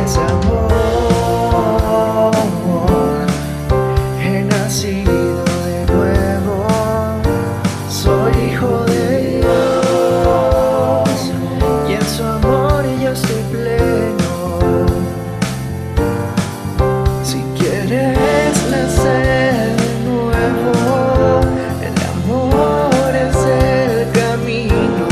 es amor. He nacido de nuevo, soy hijo de Dios, y en su amor yo estoy pleno. Si quieres nacer de nuevo, el amor es el camino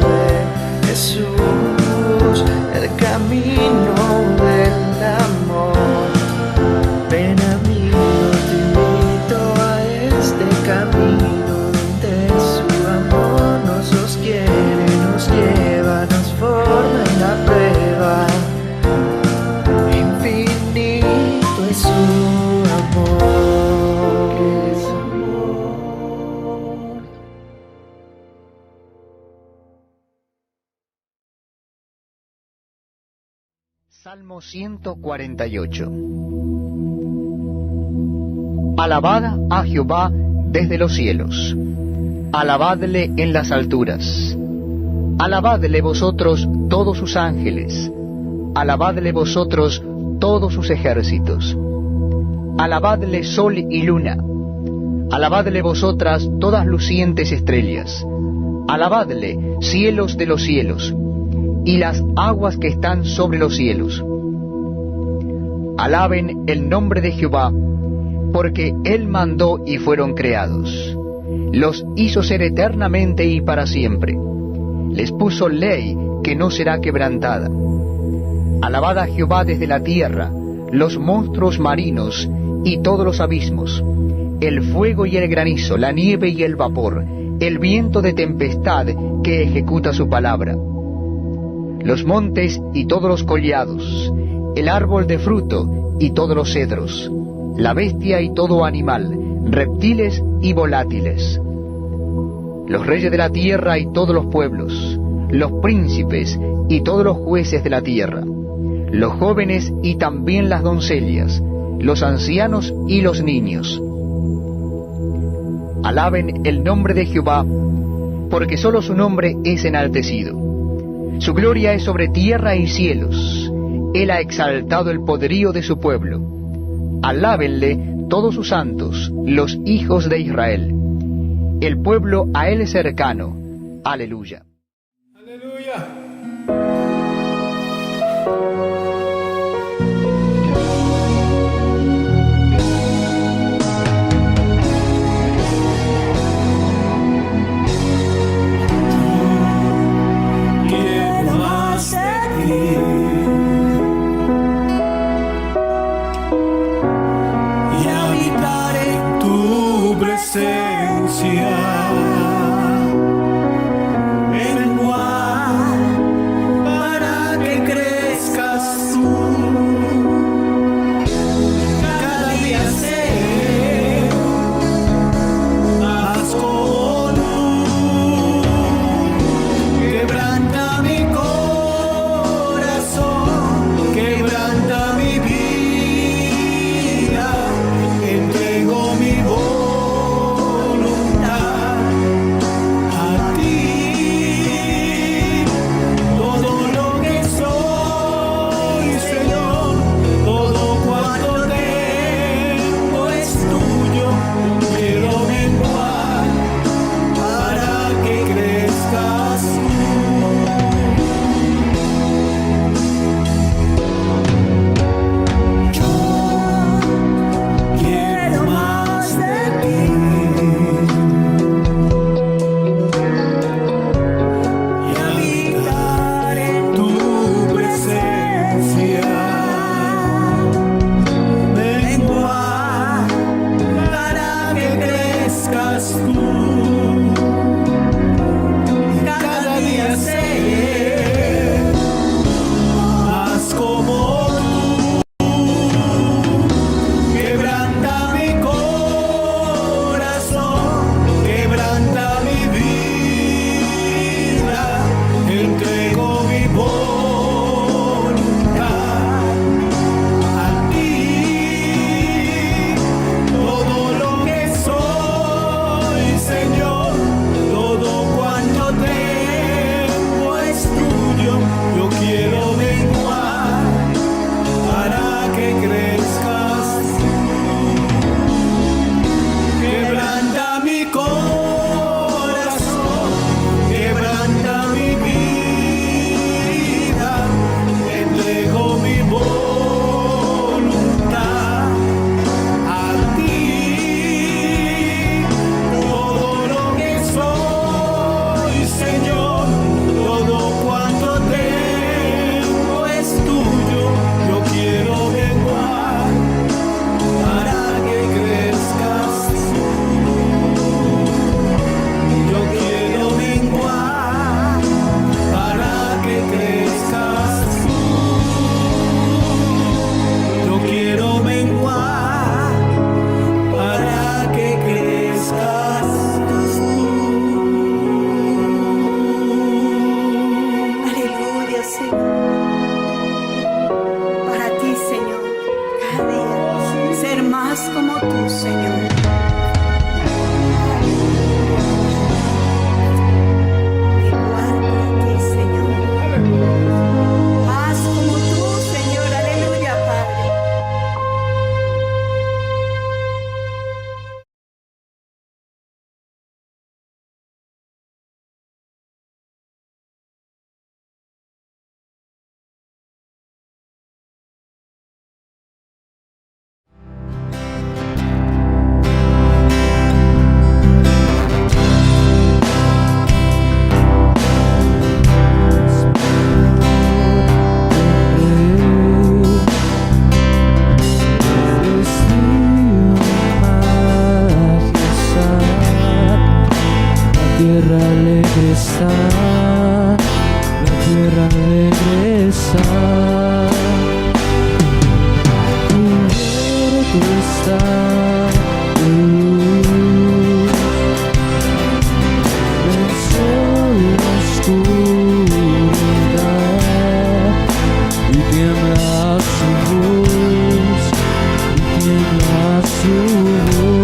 de Jesús, el camino del amor. Ven amigo, te invito a este camino donde su amor nos sostiene, nos lleva, nos forma en la prueba. Infinito es su amor, es amor. Salmo 148. Alabad a Jehová desde los cielos, alabadle en las alturas, alabadle vosotros todos sus ángeles, alabadle vosotros todos sus ejércitos, alabadle sol y luna, alabadle vosotras todas lucientes estrellas, alabadle cielos de los cielos, y las aguas que están sobre los cielos. Alaben el nombre de Jehová, porque Él mandó y fueron creados. Los hizo ser eternamente y para siempre. Les puso ley que no será quebrantada. Alabad a Jehová desde la tierra, los monstruos marinos y todos los abismos, el fuego y el granizo, la nieve y el vapor, el viento de tempestad que ejecuta su palabra. Los montes y todos los collados, el árbol de fruto y todos los cedros, la bestia y todo animal, reptiles y volátiles, los reyes de la tierra y todos los pueblos, los príncipes y todos los jueces de la tierra, los jóvenes y también las doncellas, los ancianos y los niños. Alaben el nombre de Jehová, porque solo su nombre es enaltecido. Su gloria es sobre tierra y cielos. Él ha exaltado el poderío de su pueblo. Alábenle todos sus santos, los hijos de Israel. El pueblo a él cercano. Aleluya. Aleluya. Para que crezcas tú, cada día sé más como tú. Quebranta mi corazón, quebranta mi vida, entrego mi voluntad. tierra alegre está, la tierra alegre está, cubierto está de luz, venció la oscuridad y tiembla su voz, y tiembla su voz.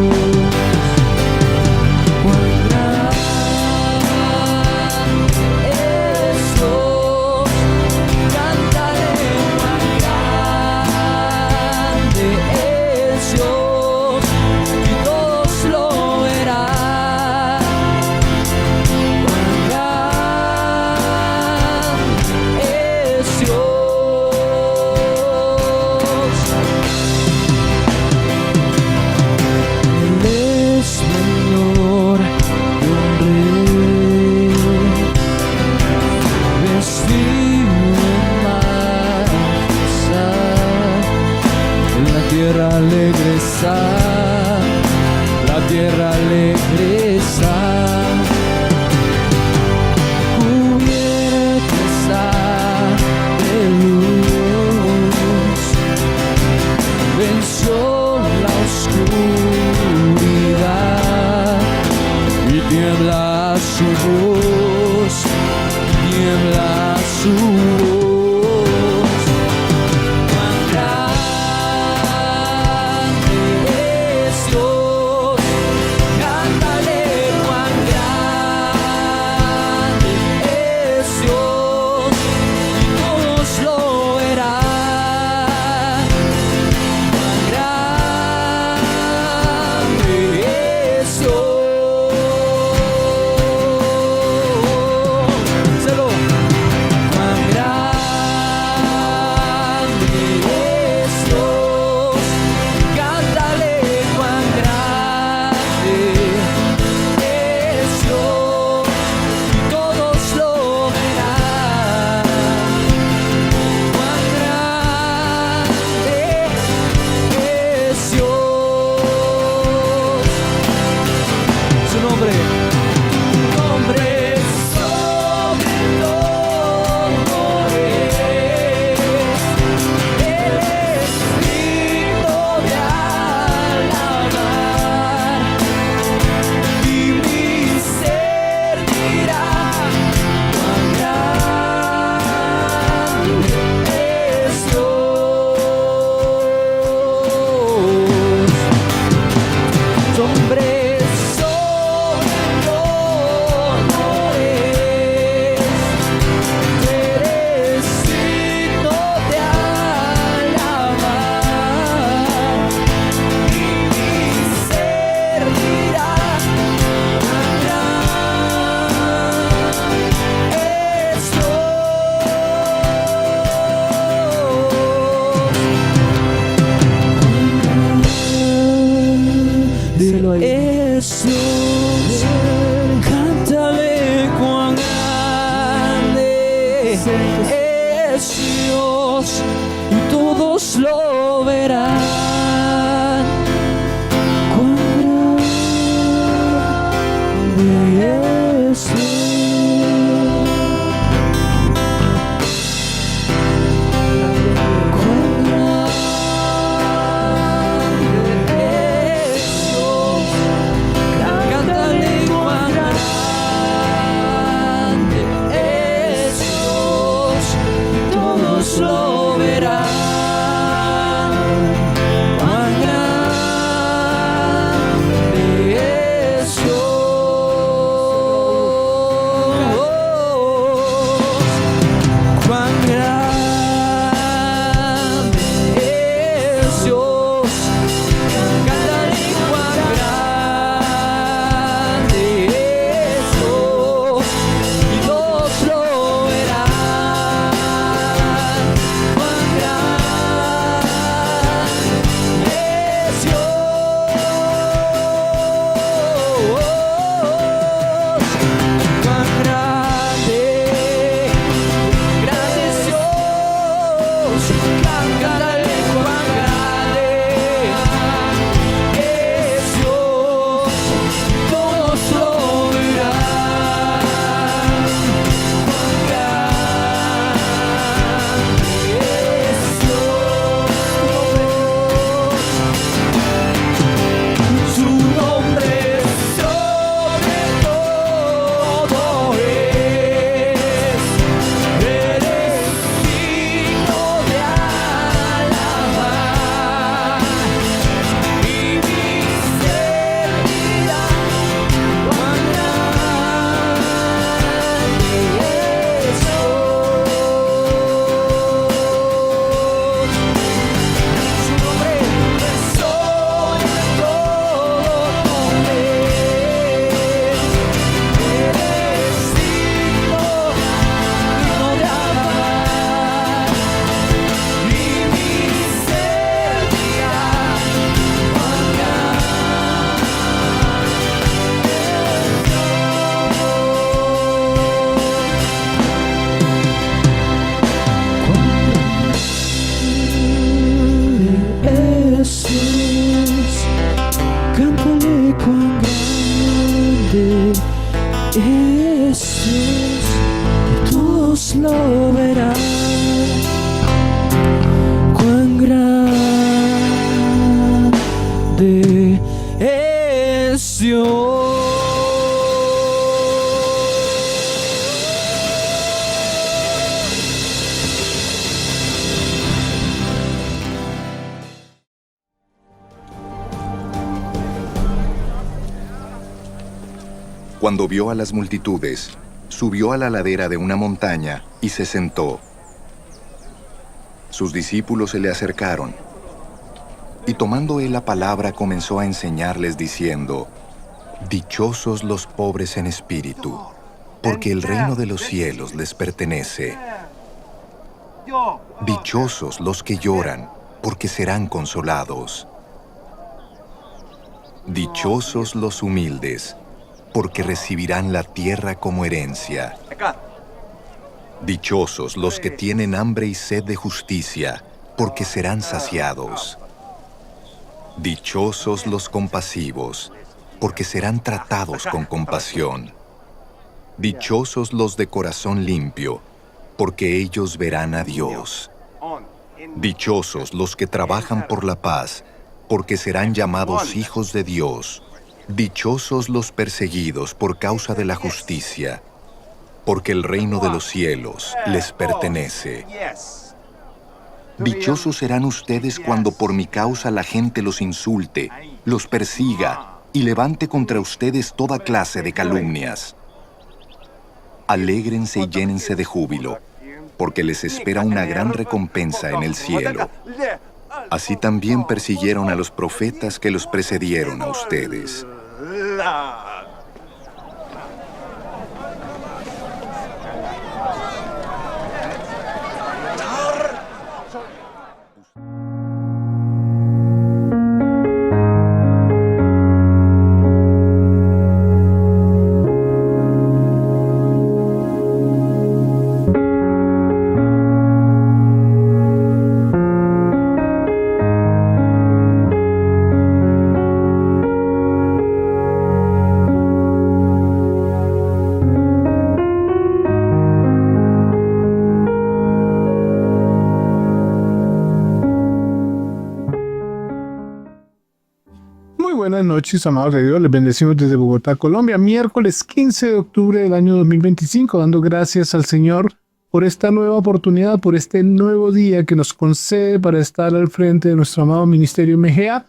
La tierra alegre está, cubierta está de luz, venció la oscuridad y tiembla su voz, tiembla su voz. Es Dios, cántale cuán grande es Dios y todos lo verán. Cuán grande es Dios. Lo verán. es Dios y todos lo verán. Cuán grande es Dios. Cuando vio a las multitudes, subió a la ladera de una montaña y se sentó. Sus discípulos se le acercaron, y tomando él la palabra comenzó a enseñarles diciendo: Dichosos los pobres en espíritu, porque el reino de los cielos les pertenece. Dichosos los que lloran, porque serán consolados. Dichosos los humildes, porque recibirán la tierra como herencia. Dichosos los que tienen hambre y sed de justicia, porque serán saciados. Dichosos los compasivos, porque serán tratados con compasión. Dichosos los de corazón limpio, porque ellos verán a Dios. Dichosos los que trabajan por la paz, porque serán llamados hijos de Dios. Dichosos los perseguidos por causa de la justicia, porque el reino de los cielos les pertenece. Dichosos serán ustedes cuando por mi causa la gente los insulte, los persiga y levante contra ustedes toda clase de calumnias. Alégrense y llénense de júbilo, porque les espera una gran recompensa en el cielo. Así también persiguieron a los profetas que los precedieron a ustedes. Buenas noches, amados de Dios. Les bendecimos desde Bogotá, Colombia. Miércoles 15 de octubre del año 2025, dando gracias al Señor por esta nueva oportunidad, por este nuevo día que nos concede para estar al frente de nuestro amado Ministerio MGA,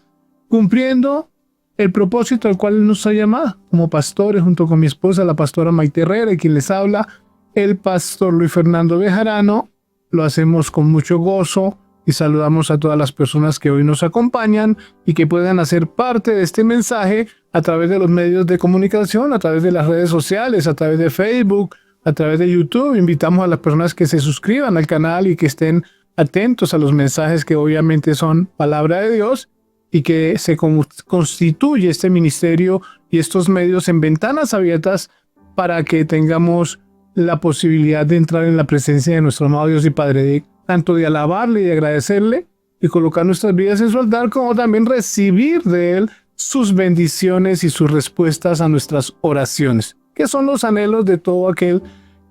cumpliendo el propósito al cual Él nos ha llamado como pastores, junto con mi esposa, la pastora Maite Herrera, y quien les habla, el pastor Luis Fernando Bejarano. Lo hacemos con mucho gozo y saludamos a todas las personas que hoy nos acompañan y que puedan hacer parte de este mensaje a través de los medios de comunicación, a través de las redes sociales, a través de Facebook, a través de YouTube. Invitamos a las personas que se suscriban al canal y que estén atentos a los mensajes que obviamente son palabra de Dios, y que se constituye este ministerio y estos medios en ventanas abiertas para que tengamos la posibilidad de entrar en la presencia de nuestro amado Dios y Padre, tanto de alabarle y de agradecerle y colocar nuestras vidas en su altar, como también recibir de Él sus bendiciones y sus respuestas a nuestras oraciones, que son los anhelos de todo aquel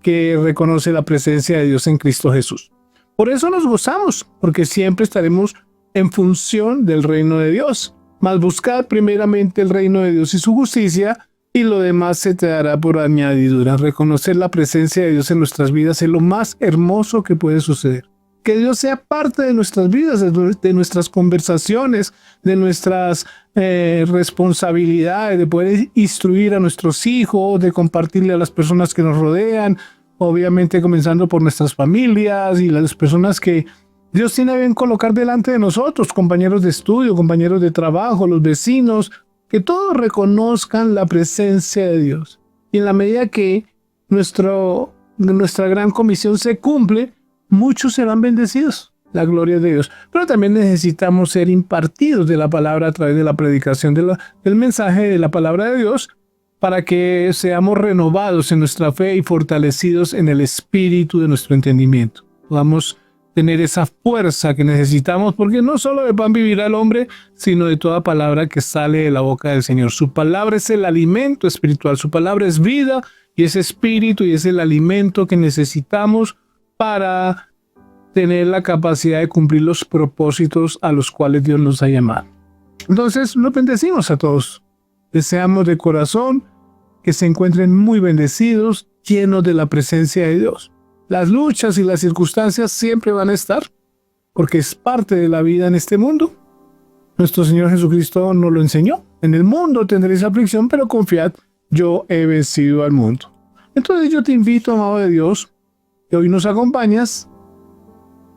que reconoce la presencia de Dios en Cristo Jesús. Por eso nos gozamos, porque siempre estaremos en función del reino de Dios. Mas buscad primeramente el reino de Dios y su justicia, y lo demás se te dará por añadidura. Reconocer la presencia de Dios en nuestras vidas es lo más hermoso que puede suceder. Que Dios sea parte de nuestras vidas, de nuestras conversaciones, de nuestras responsabilidades, de poder instruir a nuestros hijos, de compartirle a las personas que nos rodean, obviamente comenzando por nuestras familias y las personas que Dios tiene a bien colocar delante de nosotros, compañeros de estudio, compañeros de trabajo, los vecinos, que todos reconozcan la presencia de Dios. Y en la medida que nuestra gran comisión se cumple, muchos serán bendecidos. La gloria de Dios. Pero también necesitamos ser impartidos de la palabra a través de la predicación del mensaje de la palabra de Dios, para que seamos renovados en nuestra fe y fortalecidos en el espíritu de nuestro entendimiento. Podamos tener esa fuerza que necesitamos, porque no solo de pan vivirá el hombre, sino de toda palabra que sale de la boca del Señor. Su palabra es el alimento espiritual, su palabra es vida y es espíritu y es el alimento que necesitamos para tener la capacidad de cumplir los propósitos a los cuales Dios nos ha llamado. Entonces, los bendecimos a todos. Deseamos de corazón que se encuentren muy bendecidos, llenos de la presencia de Dios. Las luchas y las circunstancias siempre van a estar, porque es parte de la vida en este mundo. Nuestro Señor Jesucristo nos lo enseñó. En el mundo tendréis aflicción, pero confiad, yo he vencido al mundo. Entonces yo te invito, amado de Dios, que hoy nos acompañas,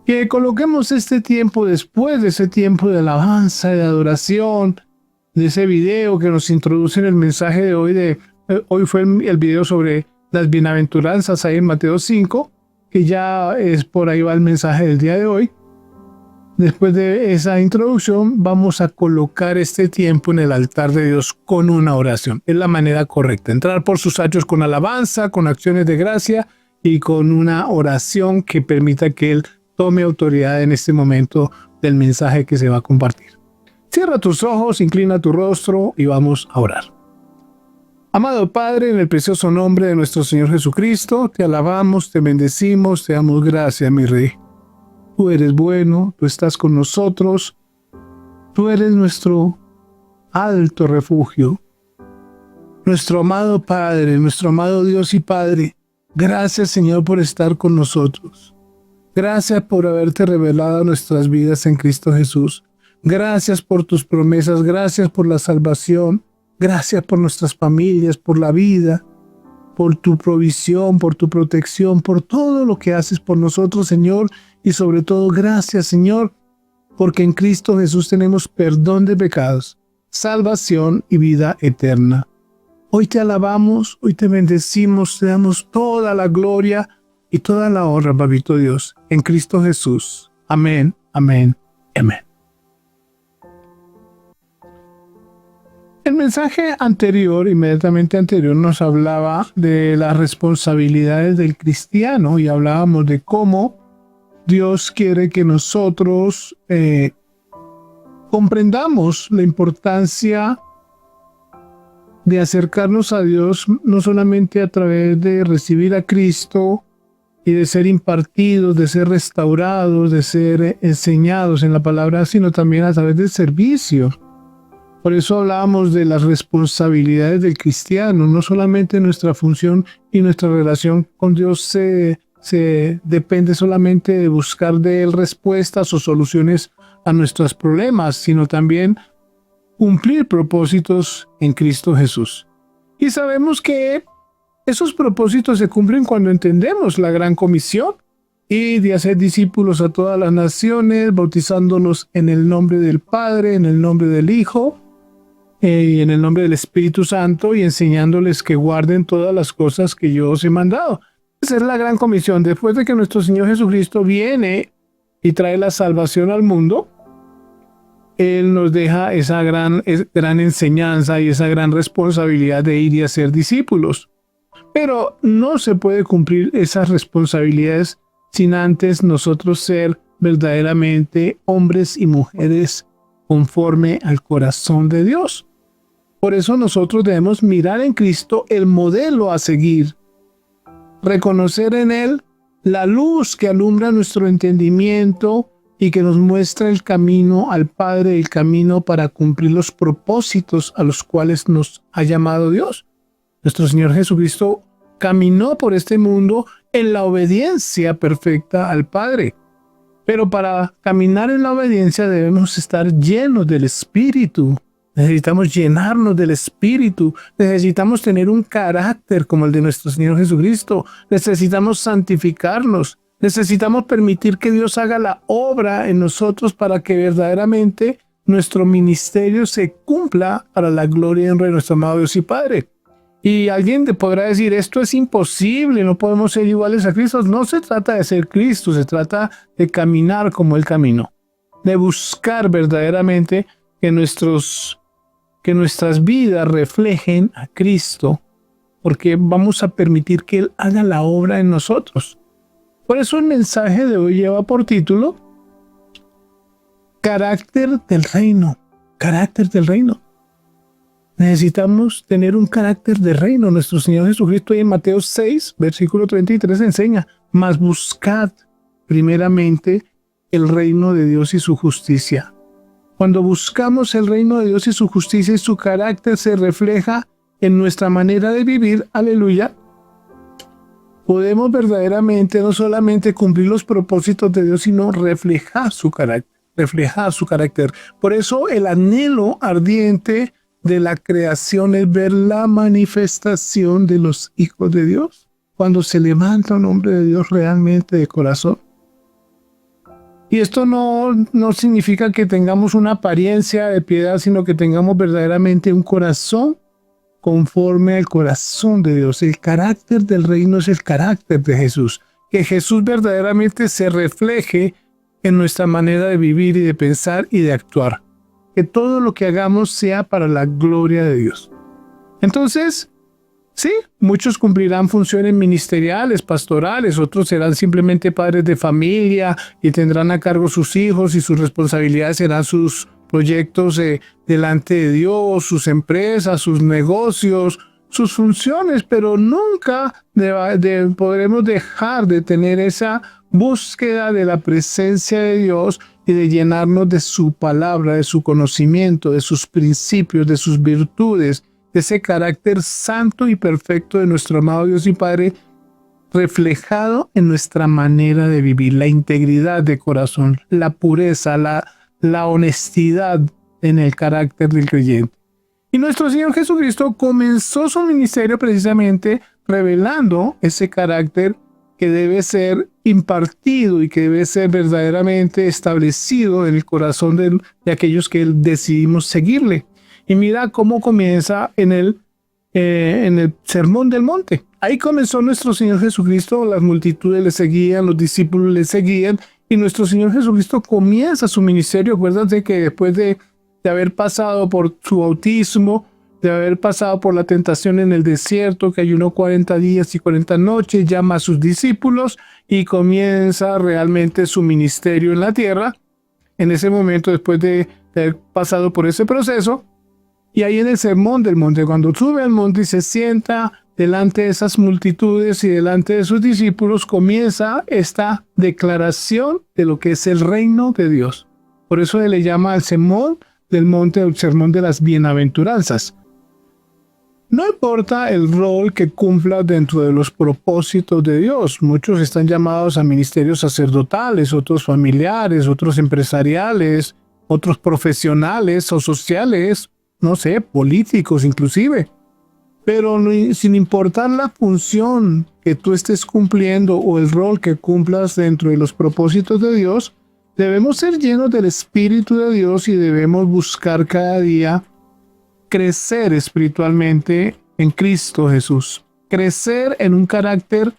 que coloquemos este tiempo después de ese tiempo de alabanza, de adoración, de ese video que nos introduce en el mensaje de hoy. Hoy fue el video sobre las bienaventuranzas ahí en Mateo 5, que ya es por ahí va el mensaje del día de hoy. Después de esa introducción, vamos a colocar este tiempo en el altar de Dios con una oración. Es la manera correcta. Entrar por sus atrios con alabanza, con acciones de gracia y con una oración que permita que Él tome autoridad en este momento del mensaje que se va a compartir. Cierra tus ojos, inclina tu rostro y vamos a orar. Amado Padre, en el precioso nombre de nuestro Señor Jesucristo, te alabamos, te bendecimos, te damos gracias, mi Rey. Tú eres bueno, tú estás con nosotros, tú eres nuestro alto refugio, nuestro amado Padre, nuestro amado Dios y Padre. Gracias, Señor, por estar con nosotros. Gracias por haberte revelado nuestras vidas en Cristo Jesús. Gracias por tus promesas, gracias por la salvación. Gracias por nuestras familias, por la vida, por tu provisión, por tu protección, por todo lo que haces por nosotros, Señor. Y sobre todo, gracias, Señor, porque en Cristo Jesús tenemos perdón de pecados, salvación y vida eterna. Hoy te alabamos, hoy te bendecimos, te damos toda la gloria y toda la honra, Papito Dios, en Cristo Jesús. Amén, amén, amén. El mensaje anterior, inmediatamente anterior, nos hablaba de las responsabilidades del cristiano y hablábamos de cómo Dios quiere que nosotros comprendamos la importancia de acercarnos a Dios, no solamente a través de recibir a Cristo y de ser impartidos, de ser restaurados, de ser enseñados en la palabra, sino también a través del servicio. Por eso hablábamos de las responsabilidades del cristiano, no solamente nuestra función y nuestra relación con Dios se depende solamente de buscar de Él respuestas o soluciones a nuestros problemas, sino también cumplir propósitos en Cristo Jesús. Y sabemos que esos propósitos se cumplen cuando entendemos la gran comisión y de hacer discípulos a todas las naciones, bautizándolos en el nombre del Padre, en el nombre del Hijo, y en el nombre del Espíritu Santo y enseñándoles que guarden todas las cosas que yo os he mandado. Esa es la gran comisión. Después de que nuestro Señor Jesucristo viene y trae la salvación al mundo, Él nos deja esa gran enseñanza y esa gran responsabilidad de ir y hacer discípulos. Pero no se puede cumplir esas responsabilidades sin antes nosotros ser verdaderamente hombres y mujeres conforme al corazón de Dios. Por eso nosotros debemos mirar en Cristo el modelo a seguir, reconocer en Él la luz que alumbra nuestro entendimiento y que nos muestra el camino al Padre, el camino para cumplir los propósitos a los cuales nos ha llamado Dios. Nuestro Señor Jesucristo caminó por este mundo en la obediencia perfecta al Padre. Pero para caminar en la obediencia debemos estar llenos del Espíritu. Necesitamos llenarnos del Espíritu. Necesitamos tener un carácter como el de nuestro Señor Jesucristo. Necesitamos santificarnos. Necesitamos permitir que Dios haga la obra en nosotros para que verdaderamente nuestro ministerio se cumpla para la gloria y honra de nuestro amado Dios y Padre. Y alguien te podrá decir, esto es imposible, no podemos ser iguales a Cristo. No se trata de ser Cristo, se trata de caminar como Él caminó, de buscar verdaderamente que nuestras vidas reflejen a Cristo, porque vamos a permitir que Él haga la obra en nosotros. Por eso el mensaje de hoy lleva por título Carácter del reino. Carácter del reino. Necesitamos tener un carácter de reino. Nuestro Señor Jesucristo en Mateo 6, versículo 33 enseña, mas buscad primeramente el reino de Dios y su justicia. Cuando buscamos el reino de Dios y su justicia y su carácter se refleja en nuestra manera de vivir, aleluya, podemos verdaderamente no solamente cumplir los propósitos de Dios, sino reflejar su carácter. Por eso el anhelo ardiente de la creación es ver la manifestación de los hijos de Dios. Cuando se levanta un hombre de Dios realmente de corazón. Y esto no significa que tengamos una apariencia de piedad, sino que tengamos verdaderamente un corazón conforme al corazón de Dios. El carácter del reino es el carácter de Jesús. Que Jesús verdaderamente se refleje en nuestra manera de vivir y de pensar y de actuar. Que todo lo que hagamos sea para la gloria de Dios. Entonces, sí, muchos cumplirán funciones ministeriales, pastorales, otros serán simplemente padres de familia y tendrán a cargo sus hijos y sus responsabilidades serán sus proyectos delante de Dios, sus empresas, sus negocios, sus funciones, pero nunca podremos dejar de tener esa búsqueda de la presencia de Dios y de llenarnos de su palabra, de su conocimiento, de sus principios, de sus virtudes, de ese carácter santo y perfecto de nuestro amado Dios y Padre, reflejado en nuestra manera de vivir, la integridad de corazón, la pureza, la honestidad en el carácter del creyente. Y nuestro Señor Jesucristo comenzó su ministerio precisamente revelando ese carácter que debe ser impartido y que debe ser verdaderamente establecido en el corazón de aquellos que decidimos seguirle. Y mira cómo comienza en el Sermón del Monte. Ahí comenzó nuestro Señor Jesucristo, las multitudes le seguían, los discípulos le seguían, y nuestro Señor Jesucristo comienza su ministerio. Acuérdate que después de haber pasado por su bautismo, de haber pasado por la tentación en el desierto, que ayunó 40 días y 40 noches, llama a sus discípulos y comienza realmente su ministerio en la tierra. En ese momento, después de haber pasado por ese proceso, y ahí en el Sermón del Monte, cuando sube al monte y se sienta delante de esas multitudes y delante de sus discípulos, comienza esta declaración de lo que es el reino de Dios. Por eso se le llama al Sermón del Monte el Sermón de las Bienaventuranzas. No importa el rol que cumpla dentro de los propósitos de Dios. Muchos están llamados a ministerios sacerdotales, otros familiares, otros empresariales, otros profesionales o sociales, no sé, políticos inclusive. Pero sin importar la función que tú estés cumpliendo o el rol que cumplas dentro de los propósitos de Dios, debemos ser llenos del Espíritu de Dios y debemos buscar cada día crecer espiritualmente en Cristo Jesús. Crecer en un carácter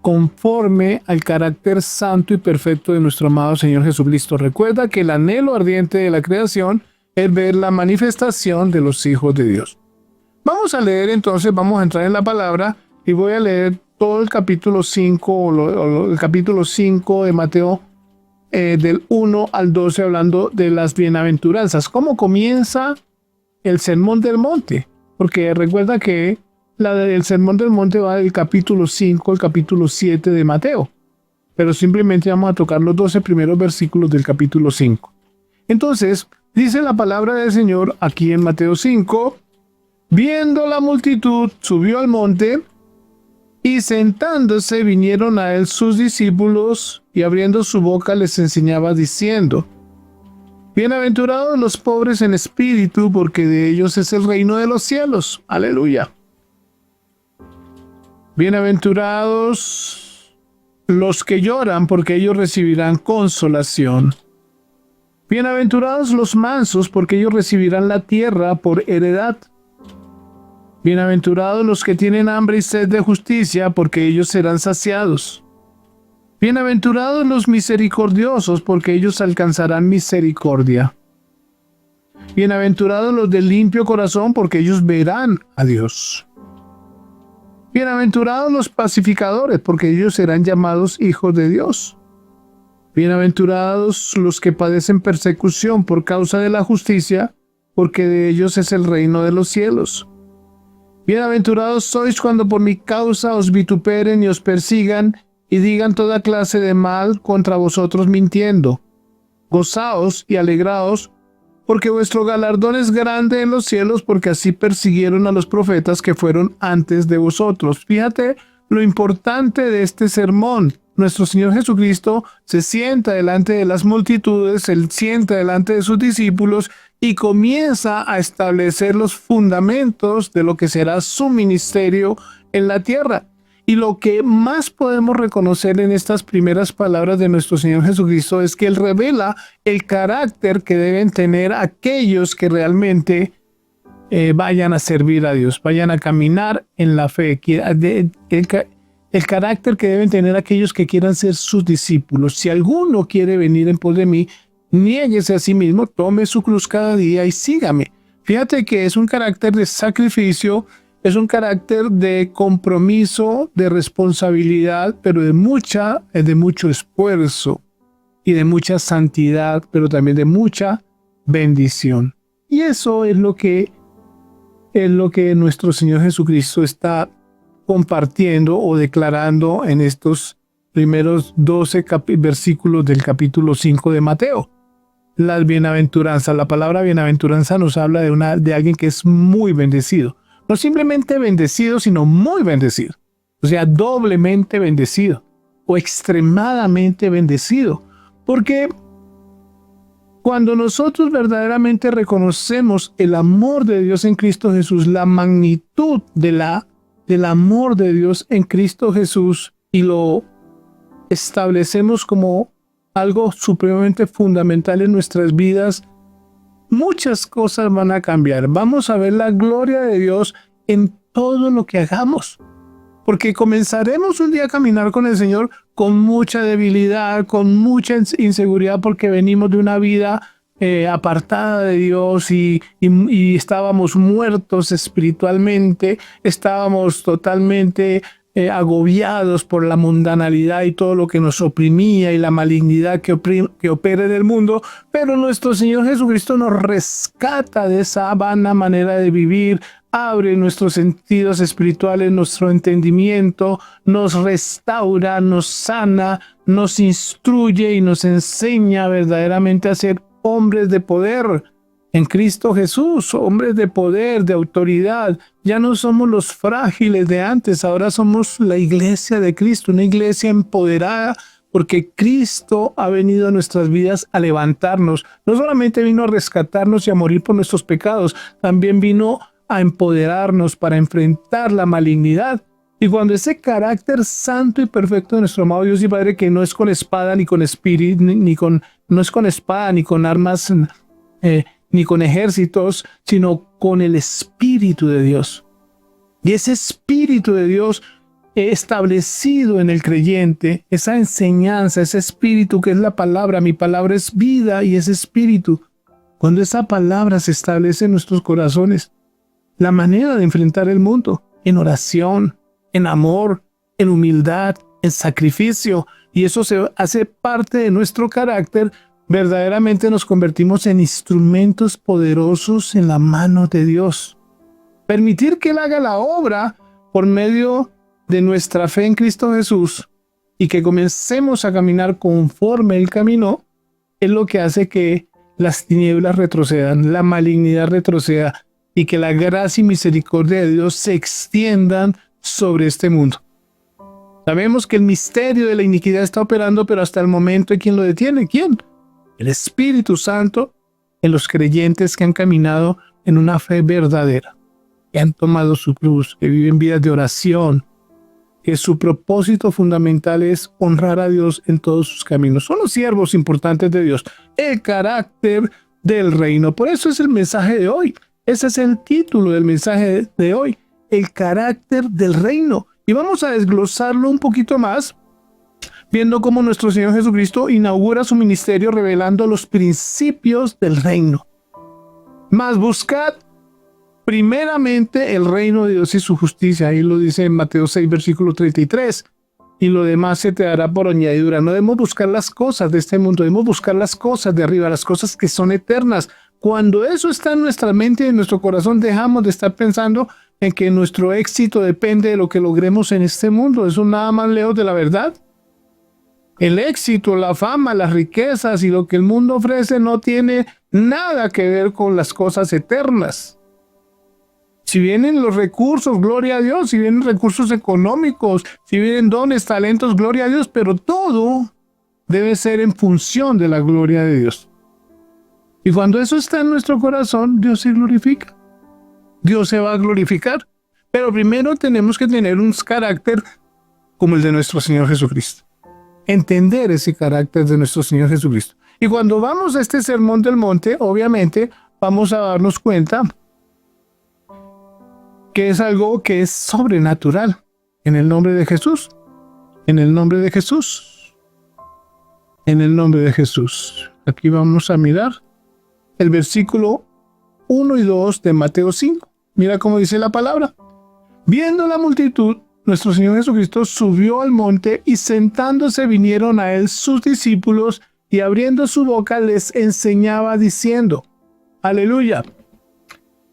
conforme al carácter santo y perfecto de nuestro amado Señor Jesucristo. Recuerda que el anhelo ardiente de la creación es ver la manifestación de los hijos de Dios. Vamos a leer entonces, vamos a entrar en la palabra y voy a leer todo el capítulo 5 o el capítulo 5 de Mateo del 1 al 12 hablando de las bienaventuranzas. ¿Cómo comienza el Sermón del Monte? Porque recuerda que el Sermón del Monte va del capítulo 5 al capítulo 7 de Mateo. Pero simplemente vamos a tocar los 12 primeros versículos del capítulo 5. Entonces, dice la palabra del Señor aquí en Mateo 5, viendo la multitud, subió al monte, y sentándose vinieron a él sus discípulos, y abriendo su boca les enseñaba diciendo, bienaventurados los pobres en espíritu, porque de ellos es el reino de los cielos. Aleluya. Bienaventurados los que lloran, porque ellos recibirán consolación. Bienaventurados los mansos, porque ellos recibirán la tierra por heredad. Bienaventurados los que tienen hambre y sed de justicia, porque ellos serán saciados. Bienaventurados los misericordiosos, porque ellos alcanzarán misericordia. Bienaventurados los de limpio corazón, porque ellos verán a Dios. Bienaventurados los pacificadores, porque ellos serán llamados hijos de Dios. Bienaventurados los que padecen persecución por causa de la justicia, porque de ellos es el reino de los cielos. Bienaventurados sois cuando por mi causa os vituperen y os persigan y digan toda clase de mal contra vosotros mintiendo. Gozaos y alegraos, porque vuestro galardón es grande en los cielos, porque así persiguieron a los profetas que fueron antes de vosotros. Fíjate lo importante de este sermón. Nuestro Señor Jesucristo se sienta delante de las multitudes, Él sienta delante de sus discípulos y comienza a establecer los fundamentos de lo que será su ministerio en la tierra. Y lo que más podemos reconocer en estas primeras palabras de nuestro Señor Jesucristo es que Él revela el carácter que deben tener aquellos que realmente vayan a servir a Dios, vayan a caminar en la fe, el carácter que deben tener aquellos que quieran ser sus discípulos. Si alguno quiere venir en pos de mí, niéguese a sí mismo, tome su cruz cada día y sígame. Fíjate que es un carácter de sacrificio, es un carácter de compromiso, de responsabilidad, pero de mucho esfuerzo y de mucha santidad, pero también de mucha bendición. Y eso es lo que nuestro Señor Jesucristo está compartiendo o declarando en estos primeros 12 versículos del capítulo 5 de Mateo. Las bienaventuranzas. La palabra bienaventuranza nos habla de alguien que es muy bendecido. No simplemente bendecido, sino muy bendecido. O sea, doblemente bendecido o extremadamente bendecido. Porque cuando nosotros verdaderamente reconocemos el amor de Dios en Cristo Jesús, la magnitud del amor de Dios en Cristo Jesús, y lo establecemos como algo supremamente fundamental en nuestras vidas, muchas cosas van a cambiar. Vamos a ver la gloria de Dios en todo lo que hagamos. Porque comenzaremos un día a caminar con el Señor con mucha debilidad, con mucha inseguridad, porque venimos de una vida apartada de Dios y estábamos muertos espiritualmente, estábamos totalmente agobiados por la mundanalidad y todo lo que nos oprimía y la malignidad que opera en el mundo, pero nuestro Señor Jesucristo nos rescata de esa vana manera de vivir, abre nuestros sentidos espirituales, nuestro entendimiento, nos restaura, nos sana, nos instruye y nos enseña verdaderamente a ser hombres de poder en Cristo Jesús, hombres de poder, de autoridad. Ya no somos los frágiles de antes, ahora somos la iglesia de Cristo, una iglesia empoderada, porque Cristo ha venido a nuestras vidas a levantarnos. No solamente vino a rescatarnos y a morir por nuestros pecados, también vino a empoderarnos para enfrentar la malignidad. Y cuando ese carácter santo y perfecto de nuestro amado Dios y Padre, que no es con espada ni con espíritu, no es con espada ni con armas, ni con ejércitos, sino con el Espíritu de Dios. Y ese Espíritu de Dios establecido en el creyente, esa enseñanza, ese Espíritu que es la palabra, mi palabra es vida y es Espíritu. Cuando esa palabra se establece en nuestros corazones, la manera de enfrentar el mundo, en oración, en amor, en humildad, en sacrificio, y eso se hace parte de nuestro carácter, verdaderamente nos convertimos en instrumentos poderosos en la mano de Dios. Permitir que Él haga la obra por medio de nuestra fe en Cristo Jesús y que comencemos a caminar conforme Él caminó, es lo que hace que las tinieblas retrocedan, la malignidad retroceda y que la gracia y misericordia de Dios se extiendan sobre este mundo. Sabemos que el misterio de la iniquidad está operando, pero hasta el momento, ¿quién lo detiene? ¿Quién? El Espíritu Santo en los creyentes que han caminado en una fe verdadera, que han tomado su cruz, que viven vidas de oración, que su propósito fundamental es honrar a Dios en todos sus caminos. Son los siervos importantes de Dios, el carácter del reino. Por eso es el mensaje de hoy. Ese es el título del mensaje de hoy, el carácter del reino. Y vamos a desglosarlo un poquito más, viendo cómo nuestro Señor Jesucristo inaugura su ministerio revelando los principios del reino. Mas buscad primeramente el reino de Dios y su justicia. Ahí lo dice en Mateo 6, versículo 33. Y lo demás se te dará por añadidura. No debemos buscar las cosas de este mundo, debemos buscar las cosas de arriba, las cosas que son eternas. Cuando eso está en nuestra mente y en nuestro corazón, dejamos de estar pensando en que nuestro éxito depende de lo que logremos en este mundo. Eso nada más lejos de la verdad. El éxito, la fama, las riquezas y lo que el mundo ofrece no tiene nada que ver con las cosas eternas. Si vienen los recursos, gloria a Dios. Si vienen recursos económicos, si vienen dones, talentos, gloria a Dios. Pero todo debe ser en función de la gloria de Dios. Y cuando eso está en nuestro corazón, Dios se glorifica. Dios se va a glorificar. Pero primero tenemos que tener un carácter como el de nuestro Señor Jesucristo. Entender ese carácter de nuestro Señor Jesucristo. Y cuando vamos a este sermón del monte, obviamente vamos a darnos cuenta que es algo que es sobrenatural. En el nombre de Jesús. En el nombre de Jesús. En el nombre de Jesús. Aquí vamos a mirar el versículo 1 y 2 de Mateo 5. Mira cómo dice la palabra. Viendo la multitud, nuestro Señor Jesucristo subió al monte y sentándose vinieron a él sus discípulos y abriendo su boca les enseñaba diciendo, aleluya.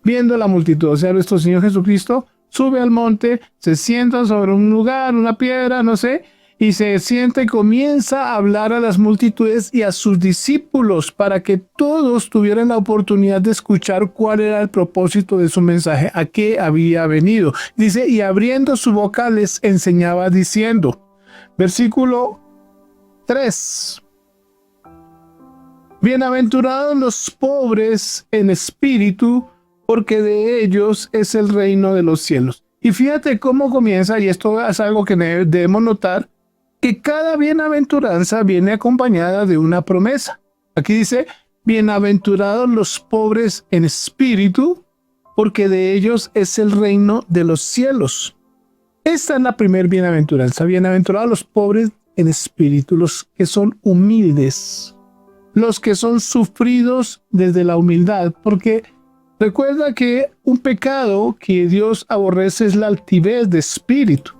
Viendo la multitud, o sea, nuestro Señor Jesucristo sube al monte, se sienta sobre un lugar, una piedra, no sé, y se sienta y comienza a hablar a las multitudes y a sus discípulos para que todos tuvieran la oportunidad de escuchar cuál era el propósito de su mensaje, a qué había venido. Dice, y abriendo su boca les enseñaba diciendo, versículo 3. Bienaventurados los pobres en espíritu, porque de ellos es el reino de los cielos. Y fíjate cómo comienza, y esto es algo que debemos notar, que cada bienaventuranza viene acompañada de una promesa. Aquí dice, bienaventurados los pobres en espíritu, porque de ellos es el reino de los cielos. Esta es la primer bienaventuranza. Bienaventurados los pobres en espíritu, los que son humildes, los que son sufridos desde la humildad, porque recuerda que un pecado que Dios aborrece es la altivez de espíritu.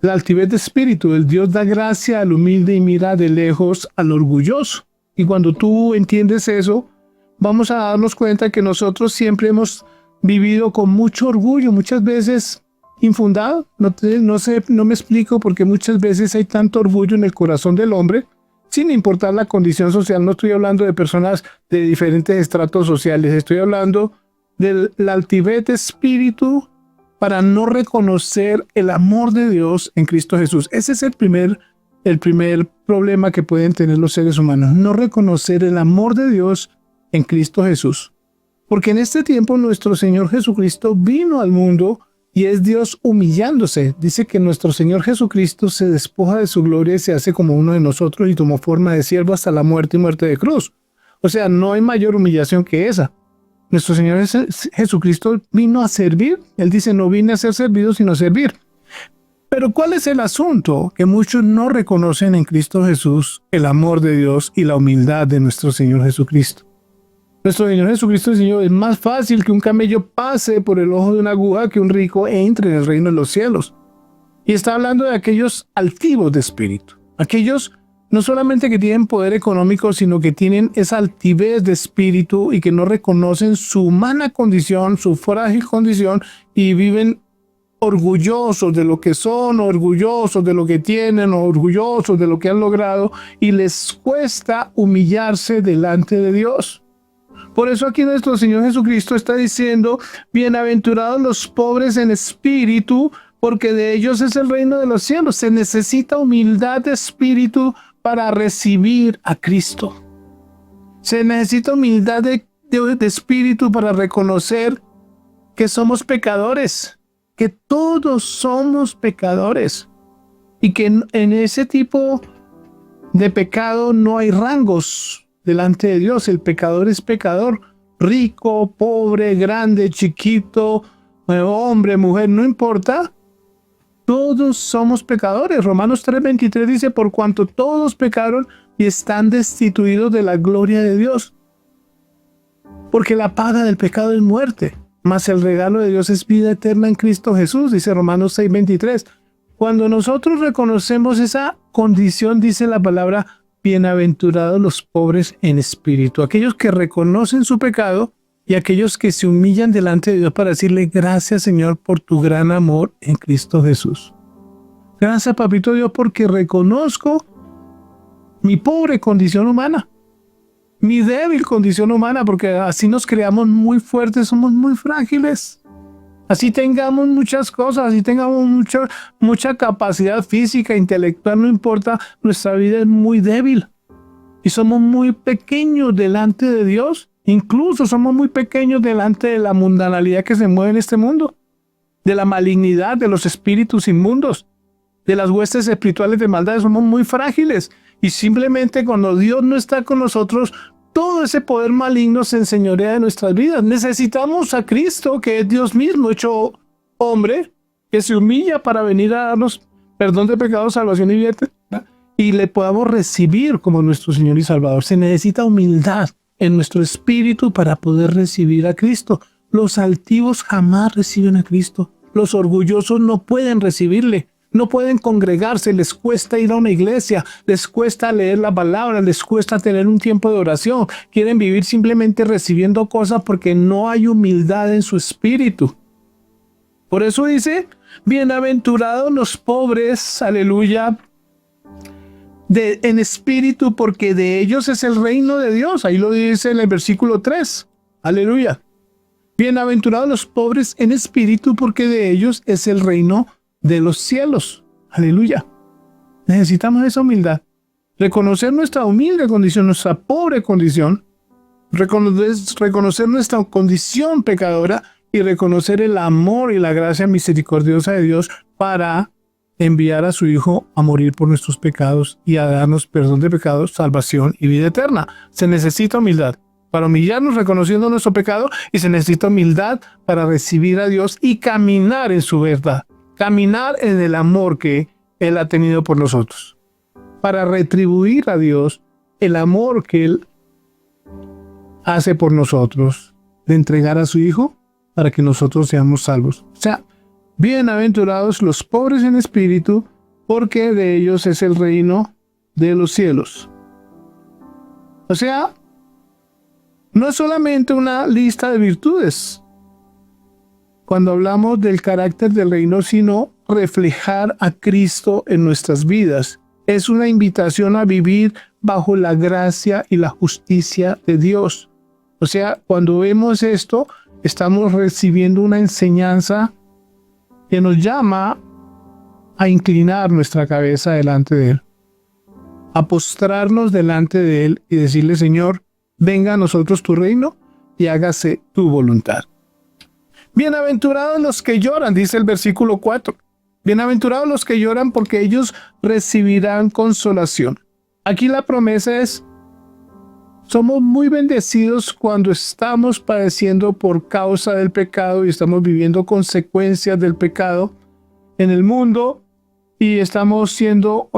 La altivez de espíritu, el Dios da gracia al humilde y mira de lejos al orgulloso. Y cuando tú entiendes eso, vamos a darnos cuenta que nosotros siempre hemos vivido con mucho orgullo, muchas veces infundado. No me explico porque muchas veces hay tanto orgullo en el corazón del hombre, sin importar la condición social. No estoy hablando de personas de diferentes estratos sociales, estoy hablando de la altivez de espíritu para no reconocer el amor de Dios en Cristo Jesús. Ese es el primer problema que pueden tener los seres humanos, no reconocer el amor de Dios en Cristo Jesús. Porque en este tiempo nuestro Señor Jesucristo vino al mundo y es Dios humillándose. Dice que nuestro Señor Jesucristo se despoja de su gloria y se hace como uno de nosotros y tomó forma de siervo hasta la muerte y muerte de cruz. O sea, no hay mayor humillación que esa. Nuestro Señor Jesucristo vino a servir. Él dice, no vine a ser servido, sino a servir. Pero ¿cuál es el asunto? Que muchos no reconocen en Cristo Jesús el amor de Dios y la humildad de nuestro Señor Jesucristo. Nuestro Señor Jesucristo, el Señor, es más fácil que un camello pase por el ojo de una aguja que un rico entre en el reino de los cielos. Y está hablando de aquellos altivos de espíritu. Aquellos no solamente que tienen poder económico, sino que tienen esa altivez de espíritu y que no reconocen su humana condición, su frágil condición, y viven orgullosos de lo que son, orgullosos de lo que tienen, orgullosos de lo que han logrado, y les cuesta humillarse delante de Dios. Por eso aquí nuestro Señor Jesucristo está diciendo, bienaventurados los pobres en espíritu, porque de ellos es el reino de los cielos. Se necesita humildad de espíritu para recibir a Cristo. Se necesita humildad de espíritu para reconocer que somos pecadores, que todos somos pecadores, y que en ese tipo de pecado no hay rangos delante de Dios. El pecador es pecador, rico, pobre, grande, chiquito, hombre, mujer, no importa. Todos somos pecadores. Romanos 3:23 dice, por cuanto todos pecaron y están destituidos de la gloria de Dios. Porque la paga del pecado es muerte, mas el regalo de Dios es vida eterna en Cristo Jesús, dice Romanos 6:23. Cuando nosotros reconocemos esa condición, dice la palabra, bienaventurados los pobres en espíritu, aquellos que reconocen su pecado y aquellos que se humillan delante de Dios para decirle gracias, Señor, por tu gran amor en Cristo Jesús. Gracias, Papito Dios, porque reconozco mi pobre condición humana, mi débil condición humana, porque así nos creamos muy fuertes, somos muy frágiles. Así tengamos muchas cosas, así tengamos mucha capacidad física, intelectual, no importa, nuestra vida es muy débil. Y somos muy pequeños delante de Dios. Incluso somos muy pequeños delante de la mundanalidad que se mueve en este mundo. De la malignidad, de los espíritus inmundos, de las huestes espirituales de maldad. Somos muy frágiles. Y simplemente cuando Dios no está con nosotros, todo ese poder maligno se enseñorea de nuestras vidas. Necesitamos a Cristo, que es Dios mismo, hecho hombre, que se humilla para venir a darnos perdón de pecados, salvación y vida eterna, y le podamos recibir como nuestro Señor y Salvador. Se necesita humildad en nuestro espíritu para poder recibir a Cristo. Los altivos jamás reciben a Cristo. Los orgullosos no pueden recibirle. No pueden congregarse, les cuesta ir a una iglesia, les cuesta leer la palabra, les cuesta tener un tiempo de oración. Quieren vivir simplemente recibiendo cosas porque no hay humildad en su espíritu. Por eso dice, bienaventurados los pobres, aleluya, en espíritu, porque de ellos es el reino de Dios. Ahí lo dice en el versículo 3, aleluya. Bienaventurados los pobres en espíritu, porque de ellos es el reino de los cielos. Aleluya. Necesitamos esa humildad. Reconocer nuestra humilde condición, nuestra pobre condición. Reconocer nuestra condición pecadora y reconocer el amor y la gracia misericordiosa de Dios para enviar a su Hijo a morir por nuestros pecados y a darnos perdón de pecados, salvación y vida eterna. Se necesita humildad para humillarnos reconociendo nuestro pecado y se necesita humildad para recibir a Dios y caminar en su verdad. Caminar en el amor que Él ha tenido por nosotros, para retribuir a Dios el amor que Él hace por nosotros, de entregar a su Hijo para que nosotros seamos salvos. O sea, bienaventurados los pobres en espíritu, porque de ellos es el reino de los cielos. O sea, no es solamente una lista de virtudes cuando hablamos del carácter del reino, sino reflejar a Cristo en nuestras vidas. Es una invitación a vivir bajo la gracia y la justicia de Dios. O sea, cuando vemos esto, estamos recibiendo una enseñanza que nos llama a inclinar nuestra cabeza delante de Él, a postrarnos delante de Él y decirle, Señor, venga a nosotros tu reino y hágase tu voluntad. Bienaventurados los que lloran, dice el versículo 4. Bienaventurados los que lloran, porque ellos recibirán consolación. Aquí la promesa es, somos muy bendecidos cuando estamos padeciendo por causa del pecado y estamos viviendo consecuencias del pecado en el mundo y estamos siendo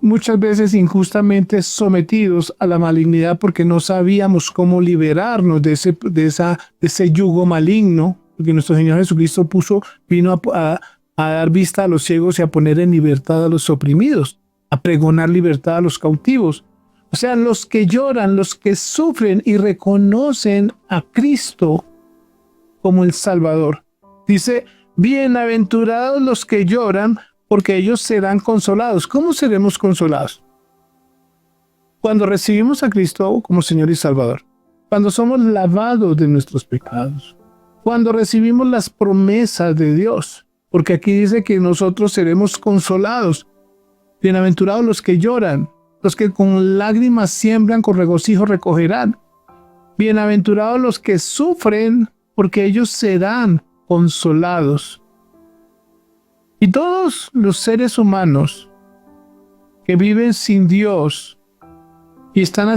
muchas veces injustamente sometidos a la malignidad porque no sabíamos cómo liberarnos de ese yugo maligno, porque nuestro Señor Jesucristo vino a dar vista a los ciegos y a poner en libertad a los oprimidos, a pregonar libertad a los cautivos. O sea, los que lloran, los que sufren y reconocen a Cristo como el Salvador. Dice, bienaventurados los que lloran, porque ellos serán consolados. ¿Cómo seremos consolados? Cuando recibimos a Cristo como Señor y Salvador. Cuando somos lavados de nuestros pecados. Cuando recibimos las promesas de Dios. Porque aquí dice que nosotros seremos consolados. Bienaventurados los que lloran. Los que con lágrimas siembran, con regocijo recogerán. Bienaventurados los que sufren, porque ellos serán consolados. Y todos los seres humanos que viven sin Dios y están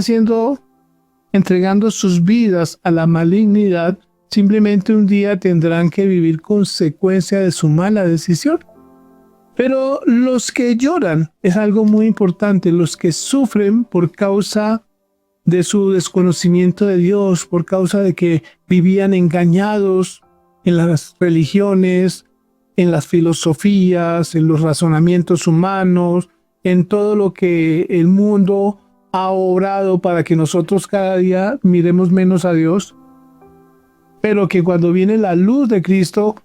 entregando sus vidas a la malignidad, simplemente un día tendrán que vivir consecuencia de su mala decisión. Pero los que lloran es algo muy importante, los que sufren por causa de su desconocimiento de Dios, por causa de que vivían engañados en las religiones, en las filosofías, en los razonamientos humanos, en todo lo que el mundo ha obrado para que nosotros cada día miremos menos a Dios, pero que cuando viene la luz de Cristo,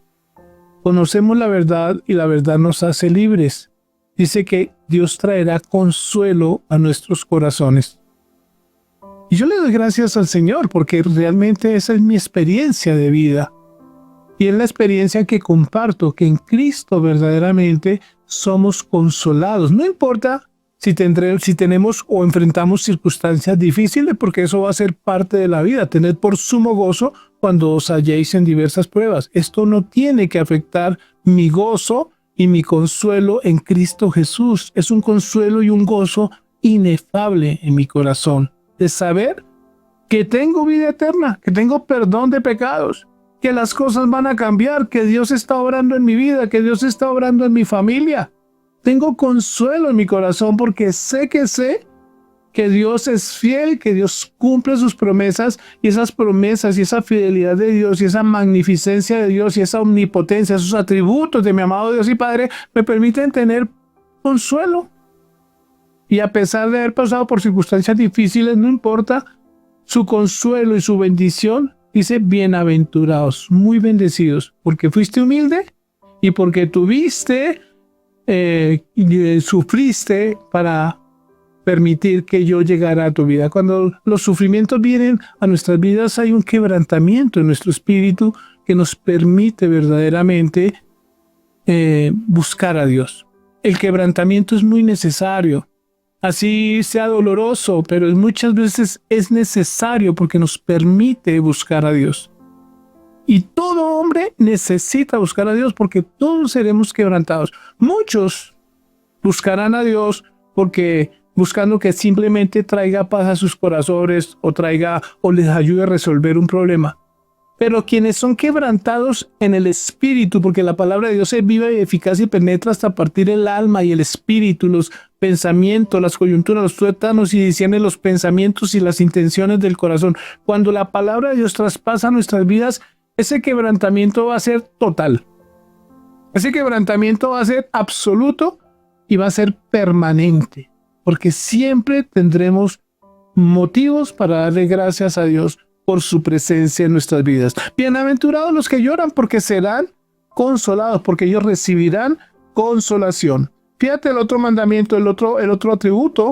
conocemos la verdad y la verdad nos hace libres. Dice que Dios traerá consuelo a nuestros corazones. Y yo le doy gracias al Señor porque realmente esa es mi experiencia de vida. Y es la experiencia que comparto, que en Cristo verdaderamente somos consolados. No importa si tenemos o enfrentamos circunstancias difíciles, porque eso va a ser parte de la vida. Tened por sumo gozo cuando os halléis en diversas pruebas. Esto no tiene que afectar mi gozo y mi consuelo en Cristo Jesús. Es un consuelo y un gozo inefable en mi corazón, de saber que tengo vida eterna, que tengo perdón de pecados, que las cosas van a cambiar, que Dios está obrando en mi vida, que Dios está obrando en mi familia. Tengo consuelo en mi corazón porque sé que Dios es fiel, que Dios cumple sus promesas, y esas promesas y esa fidelidad de Dios y esa magnificencia de Dios y esa omnipotencia, esos atributos de mi amado Dios y Padre me permiten tener consuelo. Y a pesar de haber pasado por circunstancias difíciles, no importa, su consuelo y su bendición, dice, bienaventurados, muy bendecidos, porque fuiste humilde y porque tuviste, sufriste para permitir que yo llegara a tu vida. Cuando los sufrimientos vienen a nuestras vidas, hay un quebrantamiento en nuestro espíritu que nos permite verdaderamente buscar a Dios. El quebrantamiento es muy necesario. Así sea doloroso, pero muchas veces es necesario porque nos permite buscar a Dios. Y todo hombre necesita buscar a Dios porque todos seremos quebrantados. Muchos buscarán a Dios porque buscando que simplemente traiga paz a sus corazones o les ayude a resolver un problema. Pero quienes son quebrantados en el espíritu, porque la palabra de Dios es viva y eficaz y penetra hasta partir el alma y el espíritu, los pensamientos, las coyunturas, los tuétanos, y discierne los pensamientos y las intenciones del corazón. Cuando la palabra de Dios traspasa nuestras vidas, ese quebrantamiento va a ser total. Ese quebrantamiento va a ser absoluto y va a ser permanente, porque siempre tendremos motivos para darle gracias a Dios por su presencia en nuestras vidas. Bienaventurados los que lloran, porque serán consolados, porque ellos recibirán consolación. Fíjate el otro mandamiento, el otro atributo,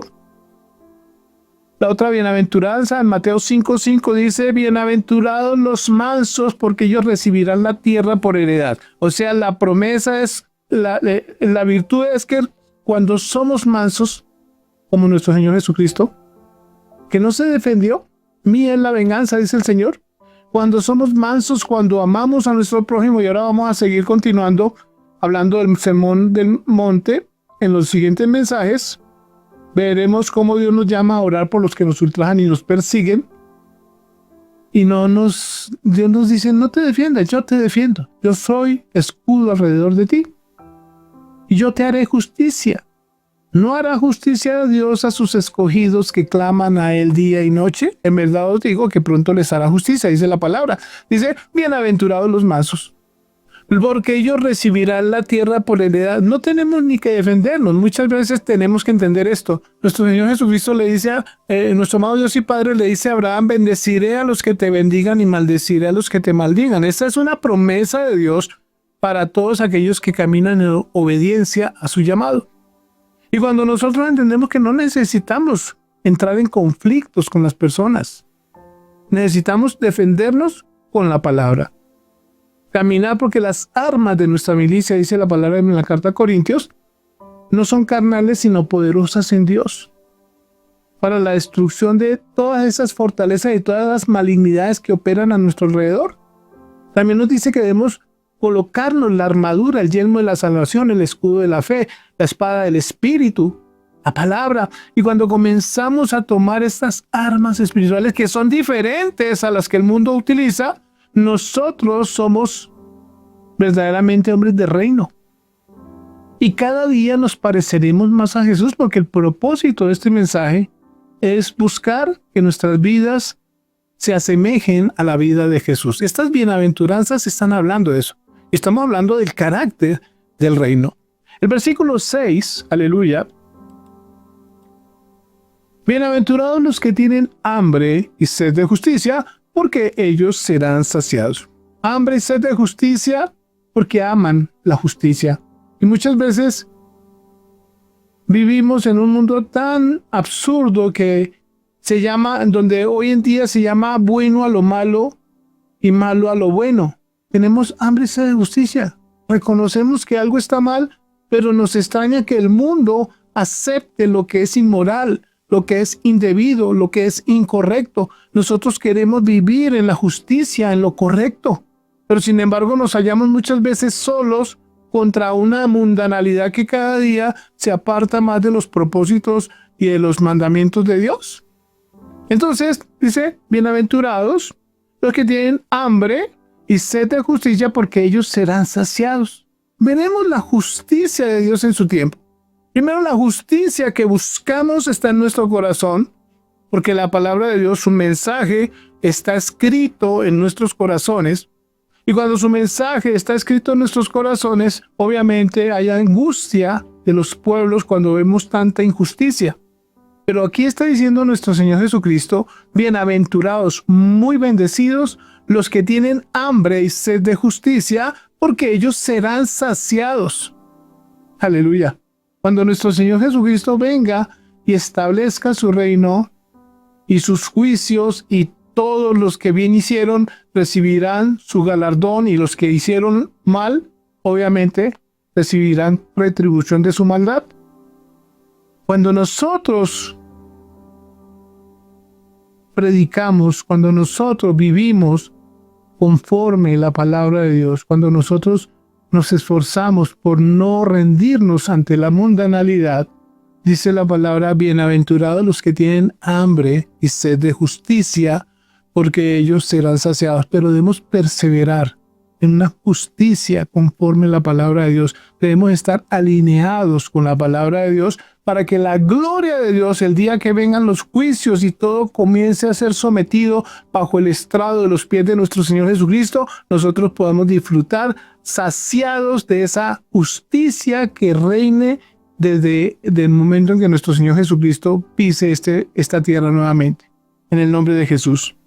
la otra bienaventuranza en Mateo 5:5 dice, bienaventurados los mansos, porque ellos recibirán la tierra por heredad. O sea, la promesa es, la virtud es que cuando somos mansos, como nuestro Señor Jesucristo, que no se defendió, mía es la venganza, dice el Señor. Cuando somos mansos, cuando amamos a nuestro prójimo, y ahora vamos a seguir continuando hablando del sermón del monte en los siguientes mensajes, veremos cómo Dios nos llama a orar por los que nos ultrajan y nos persiguen. Y Dios nos dice, no te defiendas, yo te defiendo. Yo soy escudo alrededor de ti. Y yo te haré justicia. ¿No hará justicia a Dios a sus escogidos que claman a Él día y noche? En verdad os digo que pronto les hará justicia, dice la palabra. Dice, bienaventurados los mansos, porque ellos recibirán la tierra por heredad. No tenemos ni que defendernos. Muchas veces tenemos que entender esto. Nuestro Señor Jesucristo le dice nuestro amado Dios y Padre le dice a Abraham, bendeciré a los que te bendigan y maldeciré a los que te maldigan. Esta es una promesa de Dios para todos aquellos que caminan en obediencia a su llamado. Y cuando nosotros entendemos que no necesitamos entrar en conflictos con las personas, necesitamos defendernos con la palabra. Caminar, porque las armas de nuestra milicia, dice la palabra en la carta a Corintios, no son carnales sino poderosas en Dios, para la destrucción de todas esas fortalezas y todas las malignidades que operan a nuestro alrededor. También nos dice que debemos colocarnos la armadura, el yelmo de la salvación, el escudo de la fe, la espada del Espíritu, la palabra. Y cuando comenzamos a tomar estas armas espirituales que son diferentes a las que el mundo utiliza, nosotros somos verdaderamente hombres de reino. Y cada día nos pareceremos más a Jesús, porque el propósito de este mensaje es buscar que nuestras vidas se asemejen a la vida de Jesús. Estas bienaventuranzas están hablando de eso. Estamos hablando del carácter del reino. El versículo 6, aleluya. Bienaventurados los que tienen hambre y sed de justicia, porque ellos serán saciados. Hambre y sed de justicia, porque aman la justicia. Y muchas veces vivimos en un mundo tan absurdo que donde hoy en día se llama bueno a lo malo y malo a lo bueno. Tenemos hambre y sed de justicia. Reconocemos que algo está mal, pero nos extraña que el mundo acepte lo que es inmoral, lo que es indebido, lo que es incorrecto. Nosotros queremos vivir en la justicia, en lo correcto, pero sin embargo nos hallamos muchas veces solos contra una mundanalidad que cada día se aparta más de los propósitos y de los mandamientos de Dios. Entonces, dice, bienaventurados los que tienen hambre y sed de justicia, porque ellos serán saciados. Veremos la justicia de Dios en su tiempo. Primero, la justicia que buscamos está en nuestro corazón, porque la palabra de Dios, su mensaje, está escrito en nuestros corazones. Y cuando su mensaje está escrito en nuestros corazones, obviamente hay angustia de los pueblos cuando vemos tanta injusticia. Pero aquí está diciendo nuestro Señor Jesucristo, bienaventurados, muy bendecidos, los que tienen hambre y sed de justicia, porque ellos serán saciados. Aleluya. Cuando nuestro Señor Jesucristo venga y establezca su reino y sus juicios, y todos los que bien hicieron recibirán su galardón, y los que hicieron mal, obviamente, recibirán retribución de su maldad. Cuando nosotros predicamos, cuando nosotros vivimos conforme la palabra de Dios, cuando nosotros nos esforzamos por no rendirnos ante la mundanalidad, dice la palabra, bienaventurados los que tienen hambre y sed de justicia, porque ellos serán saciados. Pero debemos perseverar en una justicia conforme la palabra de Dios. Debemos estar alineados con la palabra de Dios para que la gloria de Dios, el día que vengan los juicios y todo comience a ser sometido bajo el estrado de los pies de nuestro Señor Jesucristo, nosotros podamos disfrutar saciados de esa justicia que reine desde el momento en que nuestro Señor Jesucristo pise esta tierra nuevamente. En el nombre de Jesús.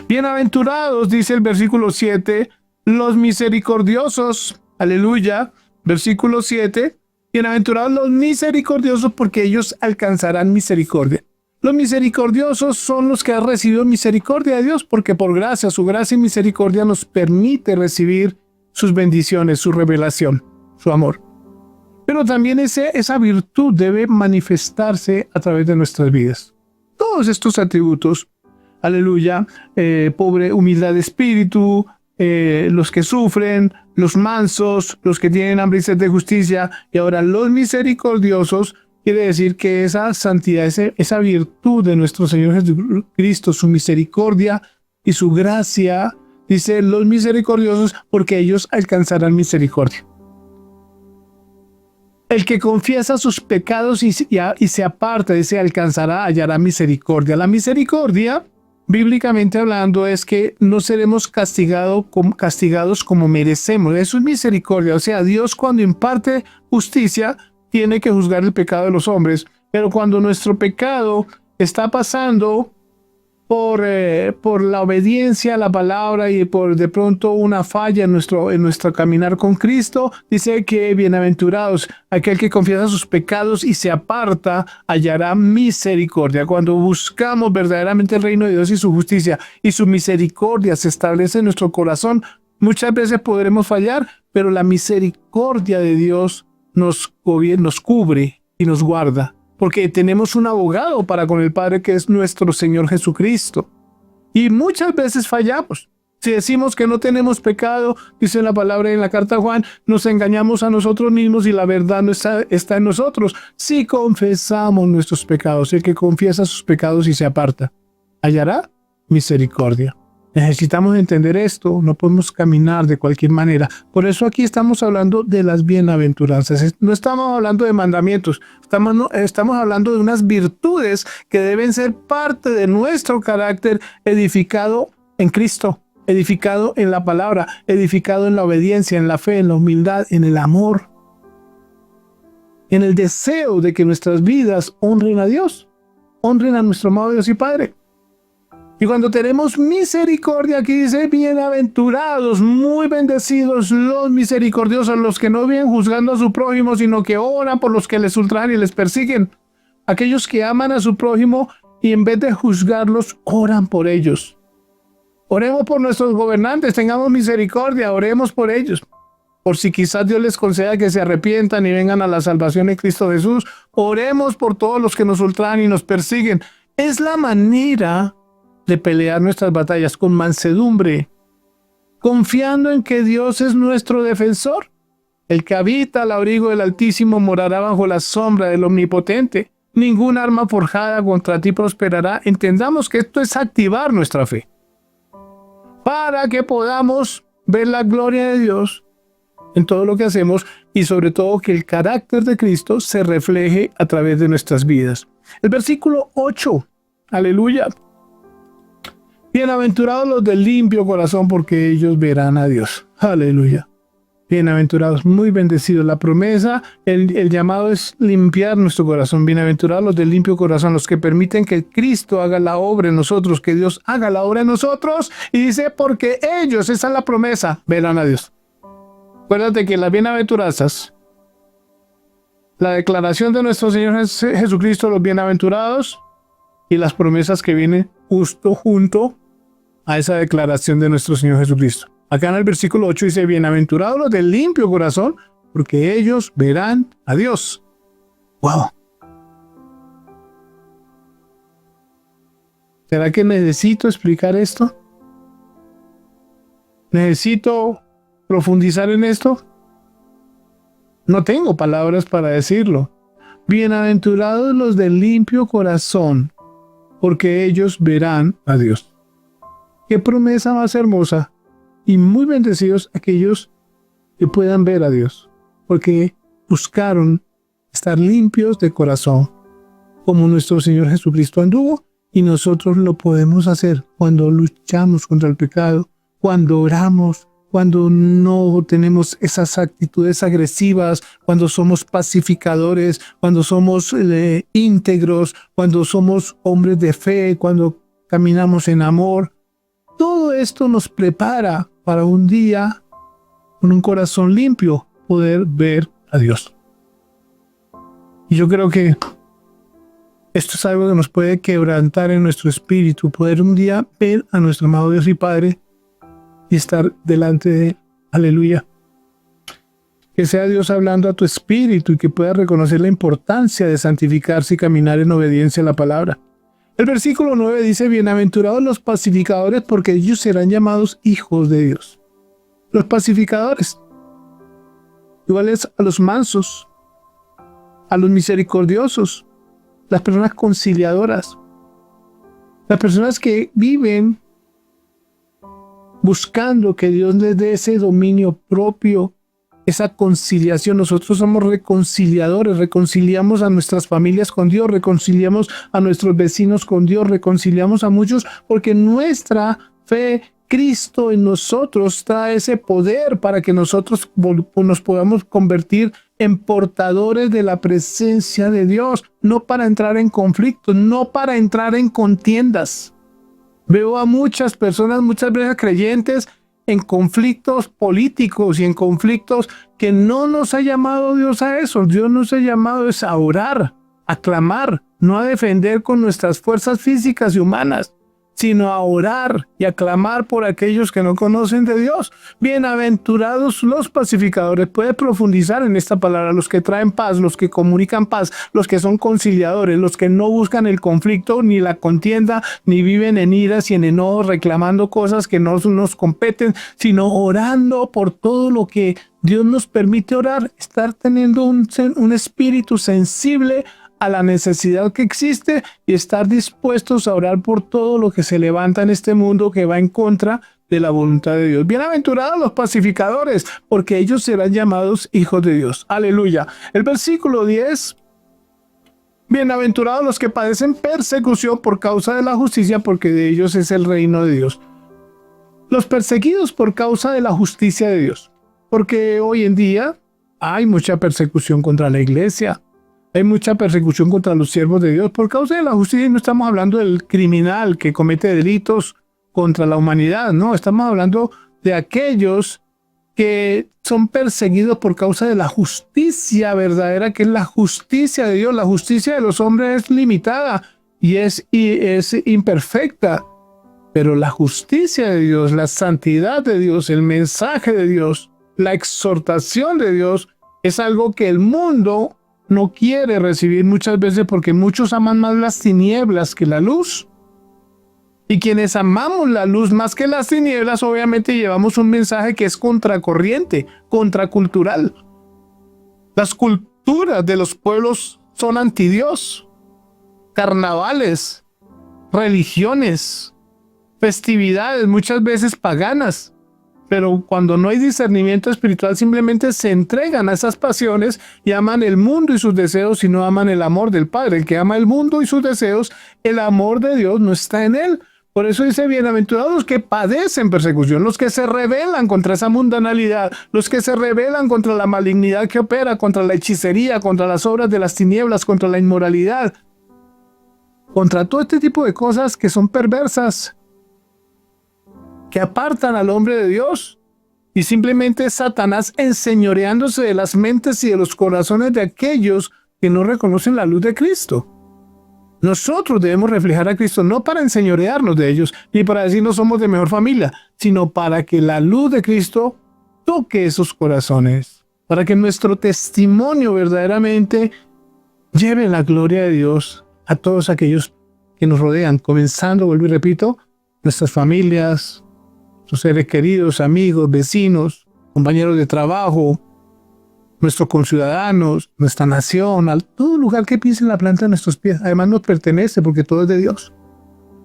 Bienaventurados, dice el versículo 7, los misericordiosos. Aleluya. Versículo 7. Bienaventurados los misericordiosos, porque ellos alcanzarán misericordia. Los misericordiosos son los que han recibido misericordia de Dios, porque por gracia, su gracia y misericordia nos permite recibir sus bendiciones, su revelación, su amor. Pero también esa virtud debe manifestarse a través de nuestras vidas. Todos estos atributos, aleluya, pobre, humildad de espíritu, los que sufren, los mansos, los que tienen hambre y sed de justicia, y ahora los misericordiosos, quiere decir que esa santidad, esa virtud de nuestro Señor Jesucristo, su misericordia y su gracia, dice los misericordiosos, porque ellos alcanzarán misericordia. El que confiesa sus pecados y se aparta, dice, alcanzará, hallará misericordia. La misericordia, bíblicamente hablando, es que no seremos castigados como merecemos. Eso es misericordia. O sea, Dios, cuando imparte justicia, tiene que juzgar el pecado de los hombres. Pero cuando nuestro pecado está pasando por la obediencia a la palabra y por de pronto una falla en nuestro caminar con Cristo, dice que bienaventurados aquel que confiesa sus pecados y se aparta, hallará misericordia. Cuando buscamos verdaderamente el reino de Dios y su justicia, y su misericordia se establece en nuestro corazón, muchas veces podremos fallar, pero la misericordia de Dios nos cubre y nos guarda. Porque tenemos un abogado para con el Padre, que es nuestro Señor Jesucristo. Y muchas veces fallamos. Si decimos que no tenemos pecado, dice la palabra en la carta a Juan, nos engañamos a nosotros mismos y la verdad no está en nosotros. Si confesamos nuestros pecados, el que confiesa sus pecados y se aparta, hallará misericordia. Necesitamos entender esto, no podemos caminar de cualquier manera. Por eso aquí estamos hablando de las bienaventuranzas. No estamos hablando de mandamientos, estamos hablando de unas virtudes que deben ser parte de nuestro carácter edificado en Cristo, edificado en la palabra, edificado en la obediencia, en la fe, en la humildad, en el amor, en el deseo de que nuestras vidas honren a Dios, honren a nuestro amado Dios y Padre. Y cuando tenemos misericordia, aquí dice, bienaventurados, muy bendecidos los misericordiosos, los que no vienen juzgando a su prójimo, sino que oran por los que les ultrajan y les persiguen. Aquellos que aman a su prójimo y en vez de juzgarlos, oran por ellos. Oremos por nuestros gobernantes, tengamos misericordia, oremos por ellos. Por si quizás Dios les conceda que se arrepientan y vengan a la salvación en Cristo Jesús. Oremos por todos los que nos ultrajan y nos persiguen. Es la manera de pelear nuestras batallas con mansedumbre, confiando en que Dios es nuestro defensor. El que habita al abrigo del Altísimo morará bajo la sombra del Omnipotente. Ningún arma forjada contra ti prosperará. Entendamos que esto es activar nuestra fe, para que podamos ver la gloria de Dios en todo lo que hacemos y sobre todo que el carácter de Cristo se refleje a través de nuestras vidas. El versículo 8, aleluya. Bienaventurados los de limpio corazón, porque ellos verán a Dios. Aleluya. Bienaventurados, muy bendecidos. La promesa, el llamado es limpiar nuestro corazón. Bienaventurados los de limpio corazón, los que permiten que Cristo haga la obra en nosotros, que Dios haga la obra en nosotros. Y dice, porque ellos, esa es la promesa, verán a Dios. Acuérdate que las bienaventuranzas, la declaración de nuestro Señor Jesucristo, los bienaventurados, y las promesas que vienen justo junto a esa declaración de nuestro Señor Jesucristo. Acá en el versículo 8 dice, bienaventurados los de limpio corazón, porque ellos verán a Dios. ¡Wow! ¿Será que necesito explicar esto? ¿Necesito profundizar en esto? No tengo palabras para decirlo. Bienaventurados los de limpio corazón, porque ellos verán a Dios. Qué promesa más hermosa. Y muy bendecidos aquellos que puedan ver a Dios, porque buscaron estar limpios de corazón, como nuestro Señor Jesucristo anduvo, y nosotros lo podemos hacer cuando luchamos contra el pecado, cuando oramos, cuando no tenemos esas actitudes agresivas, cuando somos pacificadores, cuando somos íntegros, cuando somos hombres de fe, cuando caminamos en amor. Todo esto nos prepara para un día, con un corazón limpio, poder ver a Dios. Y yo creo que esto es algo que nos puede quebrantar en nuestro espíritu, poder un día ver a nuestro amado Dios y Padre y estar delante de Él. Aleluya. Que sea Dios hablando a tu espíritu y que puedas reconocer la importancia de santificarse y caminar en obediencia a la palabra. El versículo 9 dice, bienaventurados los pacificadores, porque ellos serán llamados hijos de Dios. Los pacificadores, iguales a los mansos, a los misericordiosos, las personas conciliadoras, las personas que viven buscando que Dios les dé ese dominio propio, esa conciliación. Nosotros somos reconciliadores, reconciliamos a nuestras familias con Dios, reconciliamos a nuestros vecinos con Dios, reconciliamos a muchos, porque nuestra fe, Cristo en nosotros, trae ese poder para que nosotros nos podamos convertir en portadores de la presencia de Dios, no para entrar en conflictos, no para entrar en contiendas. Veo a muchas personas, muchas veces creyentes, en conflictos políticos y en conflictos que no nos ha llamado Dios a eso. Dios nos ha llamado es a orar, a clamar, no a defender con nuestras fuerzas físicas y humanas, sino a orar y a clamar por aquellos que no conocen de Dios. Bienaventurados los pacificadores. Puede profundizar en esta palabra, los que traen paz, los que comunican paz, los que son conciliadores, los que no buscan el conflicto ni la contienda, ni viven en iras y en enojos reclamando cosas que no nos competen, sino orando por todo lo que Dios nos permite orar, estar teniendo un espíritu sensible a la necesidad que existe y estar dispuestos a orar por todo lo que se levanta en este mundo que va en contra de la voluntad de Dios. Bienaventurados los pacificadores, porque ellos serán llamados hijos de Dios. Aleluya. El versículo 10. Bienaventurados los que padecen persecución por causa de la justicia, porque de ellos es el reino de Dios. Los perseguidos por causa de la justicia de Dios. Porque hoy en día hay mucha persecución contra la iglesia. Hay mucha persecución contra los siervos de Dios por causa de la justicia. Y no estamos hablando del criminal que comete delitos contra la humanidad. No, estamos hablando de aquellos que son perseguidos por causa de la justicia verdadera, que es la justicia de Dios. La justicia de los hombres es limitada y es imperfecta. Pero la justicia de Dios, la santidad de Dios, el mensaje de Dios, la exhortación de Dios es algo que el mundo no quiere recibir muchas veces porque muchos aman más las tinieblas que la luz. Y quienes amamos la luz más que las tinieblas, obviamente llevamos un mensaje que es contracorriente, contracultural. Las culturas de los pueblos son antidios. Carnavales, religiones, festividades, muchas veces paganas. Pero cuando no hay discernimiento espiritual, simplemente se entregan a esas pasiones y aman el mundo y sus deseos y no aman el amor del Padre. El que ama el mundo y sus deseos, el amor de Dios no está en él. Por eso dice, bienaventurados los que padecen persecución, los que se rebelan contra esa mundanalidad, los que se rebelan contra la malignidad que opera, contra la hechicería, contra las obras de las tinieblas, contra la inmoralidad, contra todo este tipo de cosas que son perversas, que apartan al hombre de Dios, y simplemente es Satanás enseñoreándose de las mentes y de los corazones de aquellos que no reconocen la luz de Cristo. Nosotros debemos reflejar a Cristo no para enseñorearnos de ellos, ni para decir no somos de mejor familia, sino para que la luz de Cristo toque esos corazones, para que nuestro testimonio verdaderamente lleve la gloria de Dios a todos aquellos que nos rodean, comenzando, vuelvo y repito, nuestras familias, sus seres queridos, amigos, vecinos, compañeros de trabajo, nuestros conciudadanos, nuestra nación, a todo lugar que pise la planta de nuestros pies. Además nos pertenece porque todo es de Dios.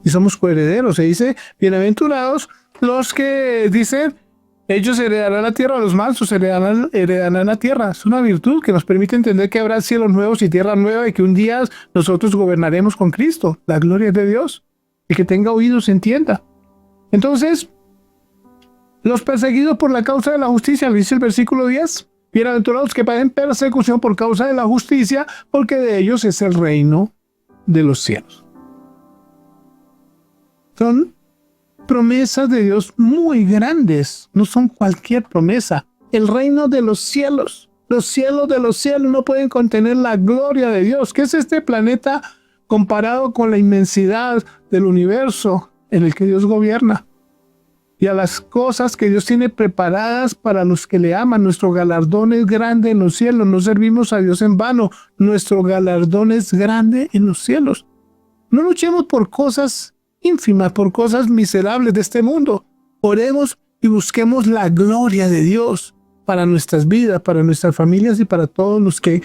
Y somos coherederos. Se dice, bienaventurados los que dicen, ellos heredarán la tierra, los mansos heredarán la tierra. Es una virtud que nos permite entender que habrá cielos nuevos y tierra nueva y que un día nosotros gobernaremos con Cristo. La gloria es de Dios. El que tenga oídos entienda. Entonces, los perseguidos por la causa de la justicia, lo dice el versículo 10. Bienaventurados que padecen persecución por causa de la justicia, porque de ellos es el reino de los cielos. Son promesas de Dios muy grandes, no son cualquier promesa. El reino de los cielos de los cielos no pueden contener la gloria de Dios. ¿Qué es este planeta comparado con la inmensidad del universo en el que Dios gobierna? Y a las cosas que Dios tiene preparadas para los que le aman. Nuestro galardón es grande en los cielos. No servimos a Dios en vano. Nuestro galardón es grande en los cielos. No luchemos por cosas ínfimas, por cosas miserables de este mundo. Oremos y busquemos la gloria de Dios para nuestras vidas, para nuestras familias y para todos los que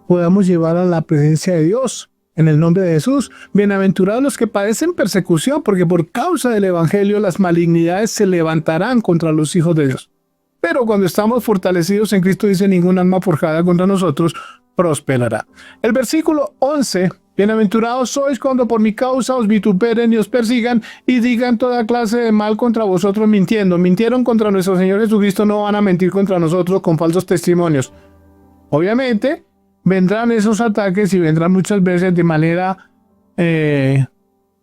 podamos llevar a la presencia de Dios. En el nombre de Jesús, bienaventurados los que padecen persecución, porque por causa del evangelio las malignidades se levantarán contra los hijos de Dios. Pero cuando estamos fortalecidos en Cristo, dice, ningún alma forjada contra nosotros prosperará. El versículo 11, bienaventurados sois cuando por mi causa os vituperen y os persigan y digan toda clase de mal contra vosotros mintiendo. Mintieron contra nuestro Señor Jesucristo, no van a mentir contra nosotros con falsos testimonios. Obviamente, vendrán esos ataques y vendrán muchas veces de manera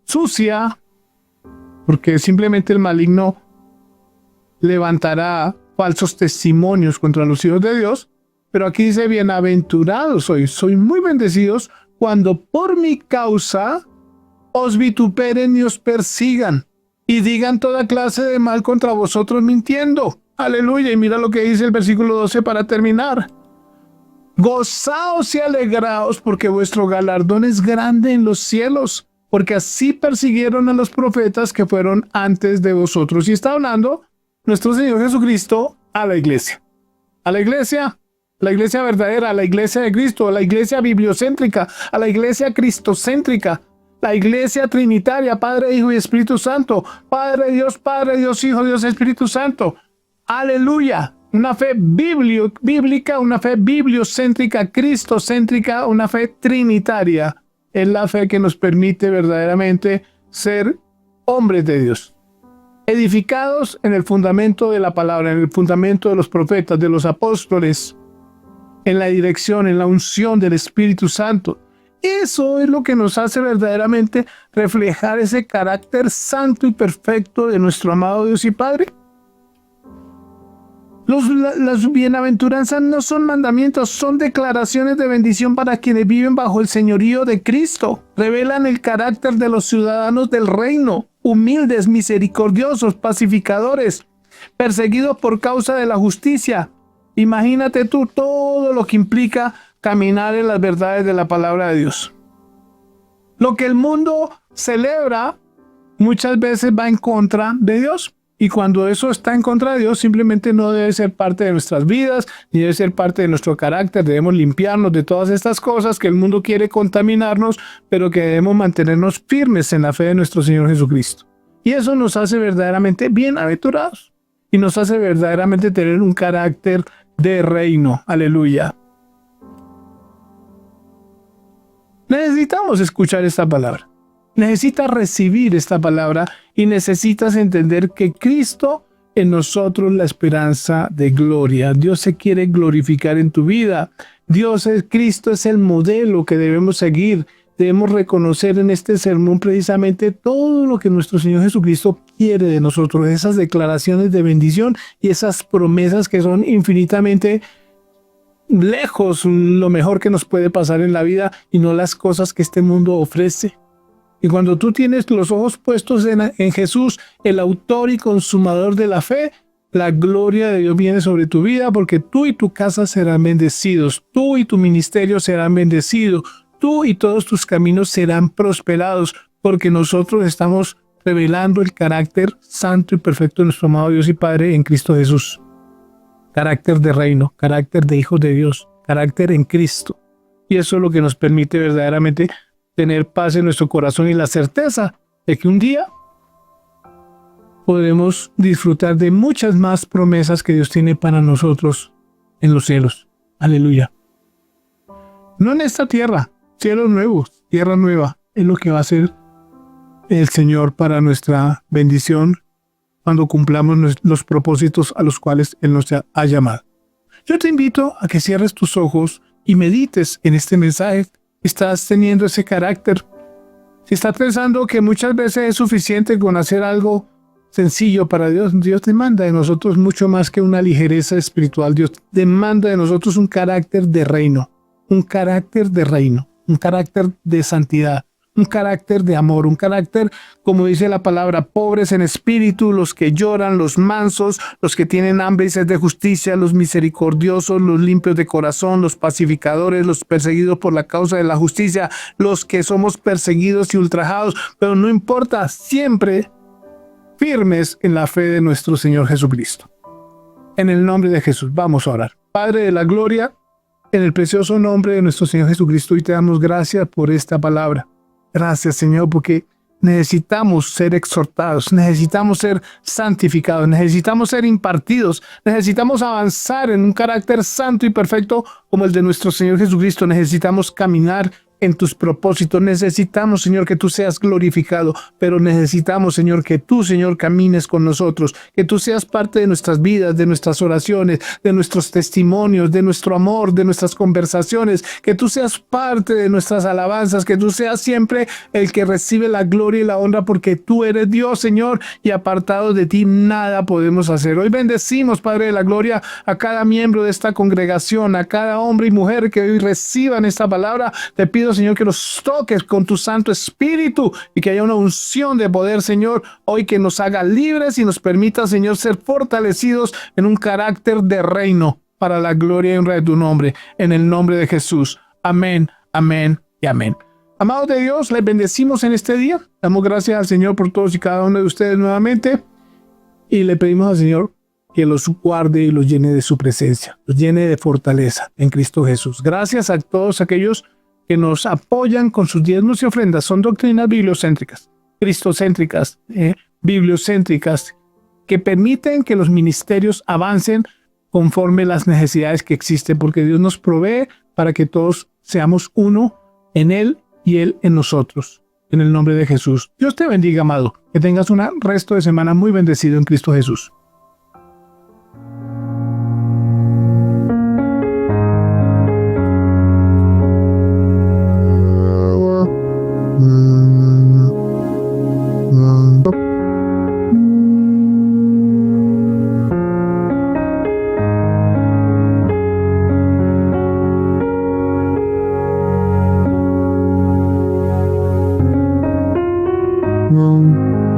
sucia, porque simplemente el maligno levantará falsos testimonios contra los hijos de Dios. Pero aquí dice, bienaventurados sois muy bendecidos cuando por mi causa os vituperen y os persigan y digan toda clase de mal contra vosotros mintiendo. Aleluya. Y mira lo que dice el versículo 12 para terminar. Gozaos y alegraos, porque vuestro galardón es grande en los cielos, porque así persiguieron a los profetas que fueron antes de vosotros. Y está hablando nuestro Señor Jesucristo a la iglesia. A la iglesia, la iglesia verdadera, a la iglesia de Cristo, a la iglesia bibliocéntrica, a la iglesia cristocéntrica, la iglesia trinitaria, Padre, Hijo y Espíritu Santo, Padre Dios, Hijo, Dios, Espíritu Santo. Aleluya. Una fe bíblica, una fe bibliocéntrica, cristocéntrica, una fe trinitaria. Es la fe que nos permite verdaderamente ser hombres de Dios, edificados en el fundamento de la palabra, en el fundamento de los profetas, de los apóstoles, en la dirección, en la unción del Espíritu Santo. Eso es lo que nos hace verdaderamente reflejar ese carácter santo y perfecto de nuestro amado Dios y Padre. Las bienaventuranzas no son mandamientos, son declaraciones de bendición para quienes viven bajo el señorío de Cristo. Revelan el carácter de los ciudadanos del reino, humildes, misericordiosos, pacificadores, perseguidos por causa de la justicia. Imagínate tú todo lo que implica caminar en las verdades de la palabra de Dios. Lo que el mundo celebra muchas veces va en contra de Dios. Y cuando eso está en contra de Dios, simplemente no debe ser parte de nuestras vidas, ni debe ser parte de nuestro carácter. Debemos limpiarnos de todas estas cosas que el mundo quiere contaminarnos, pero que debemos mantenernos firmes en la fe de nuestro Señor Jesucristo. Y eso nos hace verdaderamente bienaventurados. Y nos hace verdaderamente tener un carácter de reino. Aleluya. Necesitamos escuchar esta palabra. Necesitas recibir esta palabra y necesitas entender que Cristo en nosotros la esperanza de gloria. Dios se quiere glorificar en tu vida. Cristo es el modelo que debemos seguir. Debemos reconocer en este sermón precisamente todo lo que nuestro Señor Jesucristo quiere de nosotros. Esas declaraciones de bendición y esas promesas que son infinitamente lejos lo mejor que nos puede pasar en la vida y no las cosas que este mundo ofrece. Y cuando tú tienes los ojos puestos en Jesús, el autor y consumador de la fe, la gloria de Dios viene sobre tu vida porque tú y tu casa serán bendecidos, tú y tu ministerio serán bendecidos, tú y todos tus caminos serán prosperados porque nosotros estamos revelando el carácter santo y perfecto de nuestro amado Dios y Padre en Cristo Jesús. Carácter de reino, carácter de hijos de Dios, carácter en Cristo. Y eso es lo que nos permite verdaderamente tener paz en nuestro corazón y la certeza de que un día podremos disfrutar de muchas más promesas que Dios tiene para nosotros en los cielos. Aleluya. No en esta tierra, cielos nuevos, tierra nueva, es lo que va a hacer el Señor para nuestra bendición cuando cumplamos los propósitos a los cuales Él nos ha llamado. Yo te invito a que cierres tus ojos y medites en este mensaje. Estás teniendo ese carácter. Si estás pensando que muchas veces es suficiente con hacer algo sencillo para Dios, Dios demanda de nosotros mucho más que una ligereza espiritual. Dios demanda de nosotros un carácter de reino, un carácter de reino, un carácter de santidad, un carácter de amor, un carácter, como dice la palabra, pobres en espíritu, los que lloran, los mansos, los que tienen hambre y sed de justicia, los misericordiosos, los limpios de corazón, los pacificadores, los perseguidos por la causa de la justicia, los que somos perseguidos y ultrajados, pero no importa, siempre firmes en la fe de nuestro Señor Jesucristo. En el nombre de Jesús, vamos a orar. Padre de la gloria, en el precioso nombre de nuestro Señor Jesucristo, y te damos gracias por esta palabra. Gracias, Señor, porque necesitamos ser exhortados, necesitamos ser santificados, necesitamos ser impartidos, necesitamos avanzar en un carácter santo y perfecto como el de nuestro Señor Jesucristo. Necesitamos caminar en tus propósitos. Necesitamos, Señor, que tú seas glorificado, pero necesitamos, Señor, que tú, Señor, camines con nosotros, que tú seas parte de nuestras vidas, de nuestras oraciones, de nuestros testimonios, de nuestro amor, de nuestras conversaciones, que tú seas parte de nuestras alabanzas, que tú seas siempre el que recibe la gloria y la honra, porque tú eres Dios, Señor, y apartado de ti nada podemos hacer. Hoy bendecimos, Padre de la gloria, a cada miembro de esta congregación, a cada hombre y mujer que hoy reciban esta palabra. Te pido, Señor, que los toques con tu Santo Espíritu y que haya una unción de poder, Señor, hoy que nos haga libres y nos permita, Señor, ser fortalecidos en un carácter de reino para la gloria y honra de tu nombre, en el nombre de Jesús. Amén, amén y amén. Amados de Dios, les bendecimos en este día. Damos gracias al Señor por todos y cada uno de ustedes nuevamente y le pedimos al Señor que los guarde y los llene de su presencia, los llene de fortaleza en Cristo Jesús. Gracias a todos aquellos que nos apoyan con sus diezmos y ofrendas. Son doctrinas bibliocéntricas, cristocéntricas, bibliocéntricas, que permiten que los ministerios avancen conforme las necesidades que existen, porque Dios nos provee para que todos seamos uno en Él y Él en nosotros. En el nombre de Jesús. Dios te bendiga, amado. Que tengas un resto de semana muy bendecido en Cristo Jesús. Mm.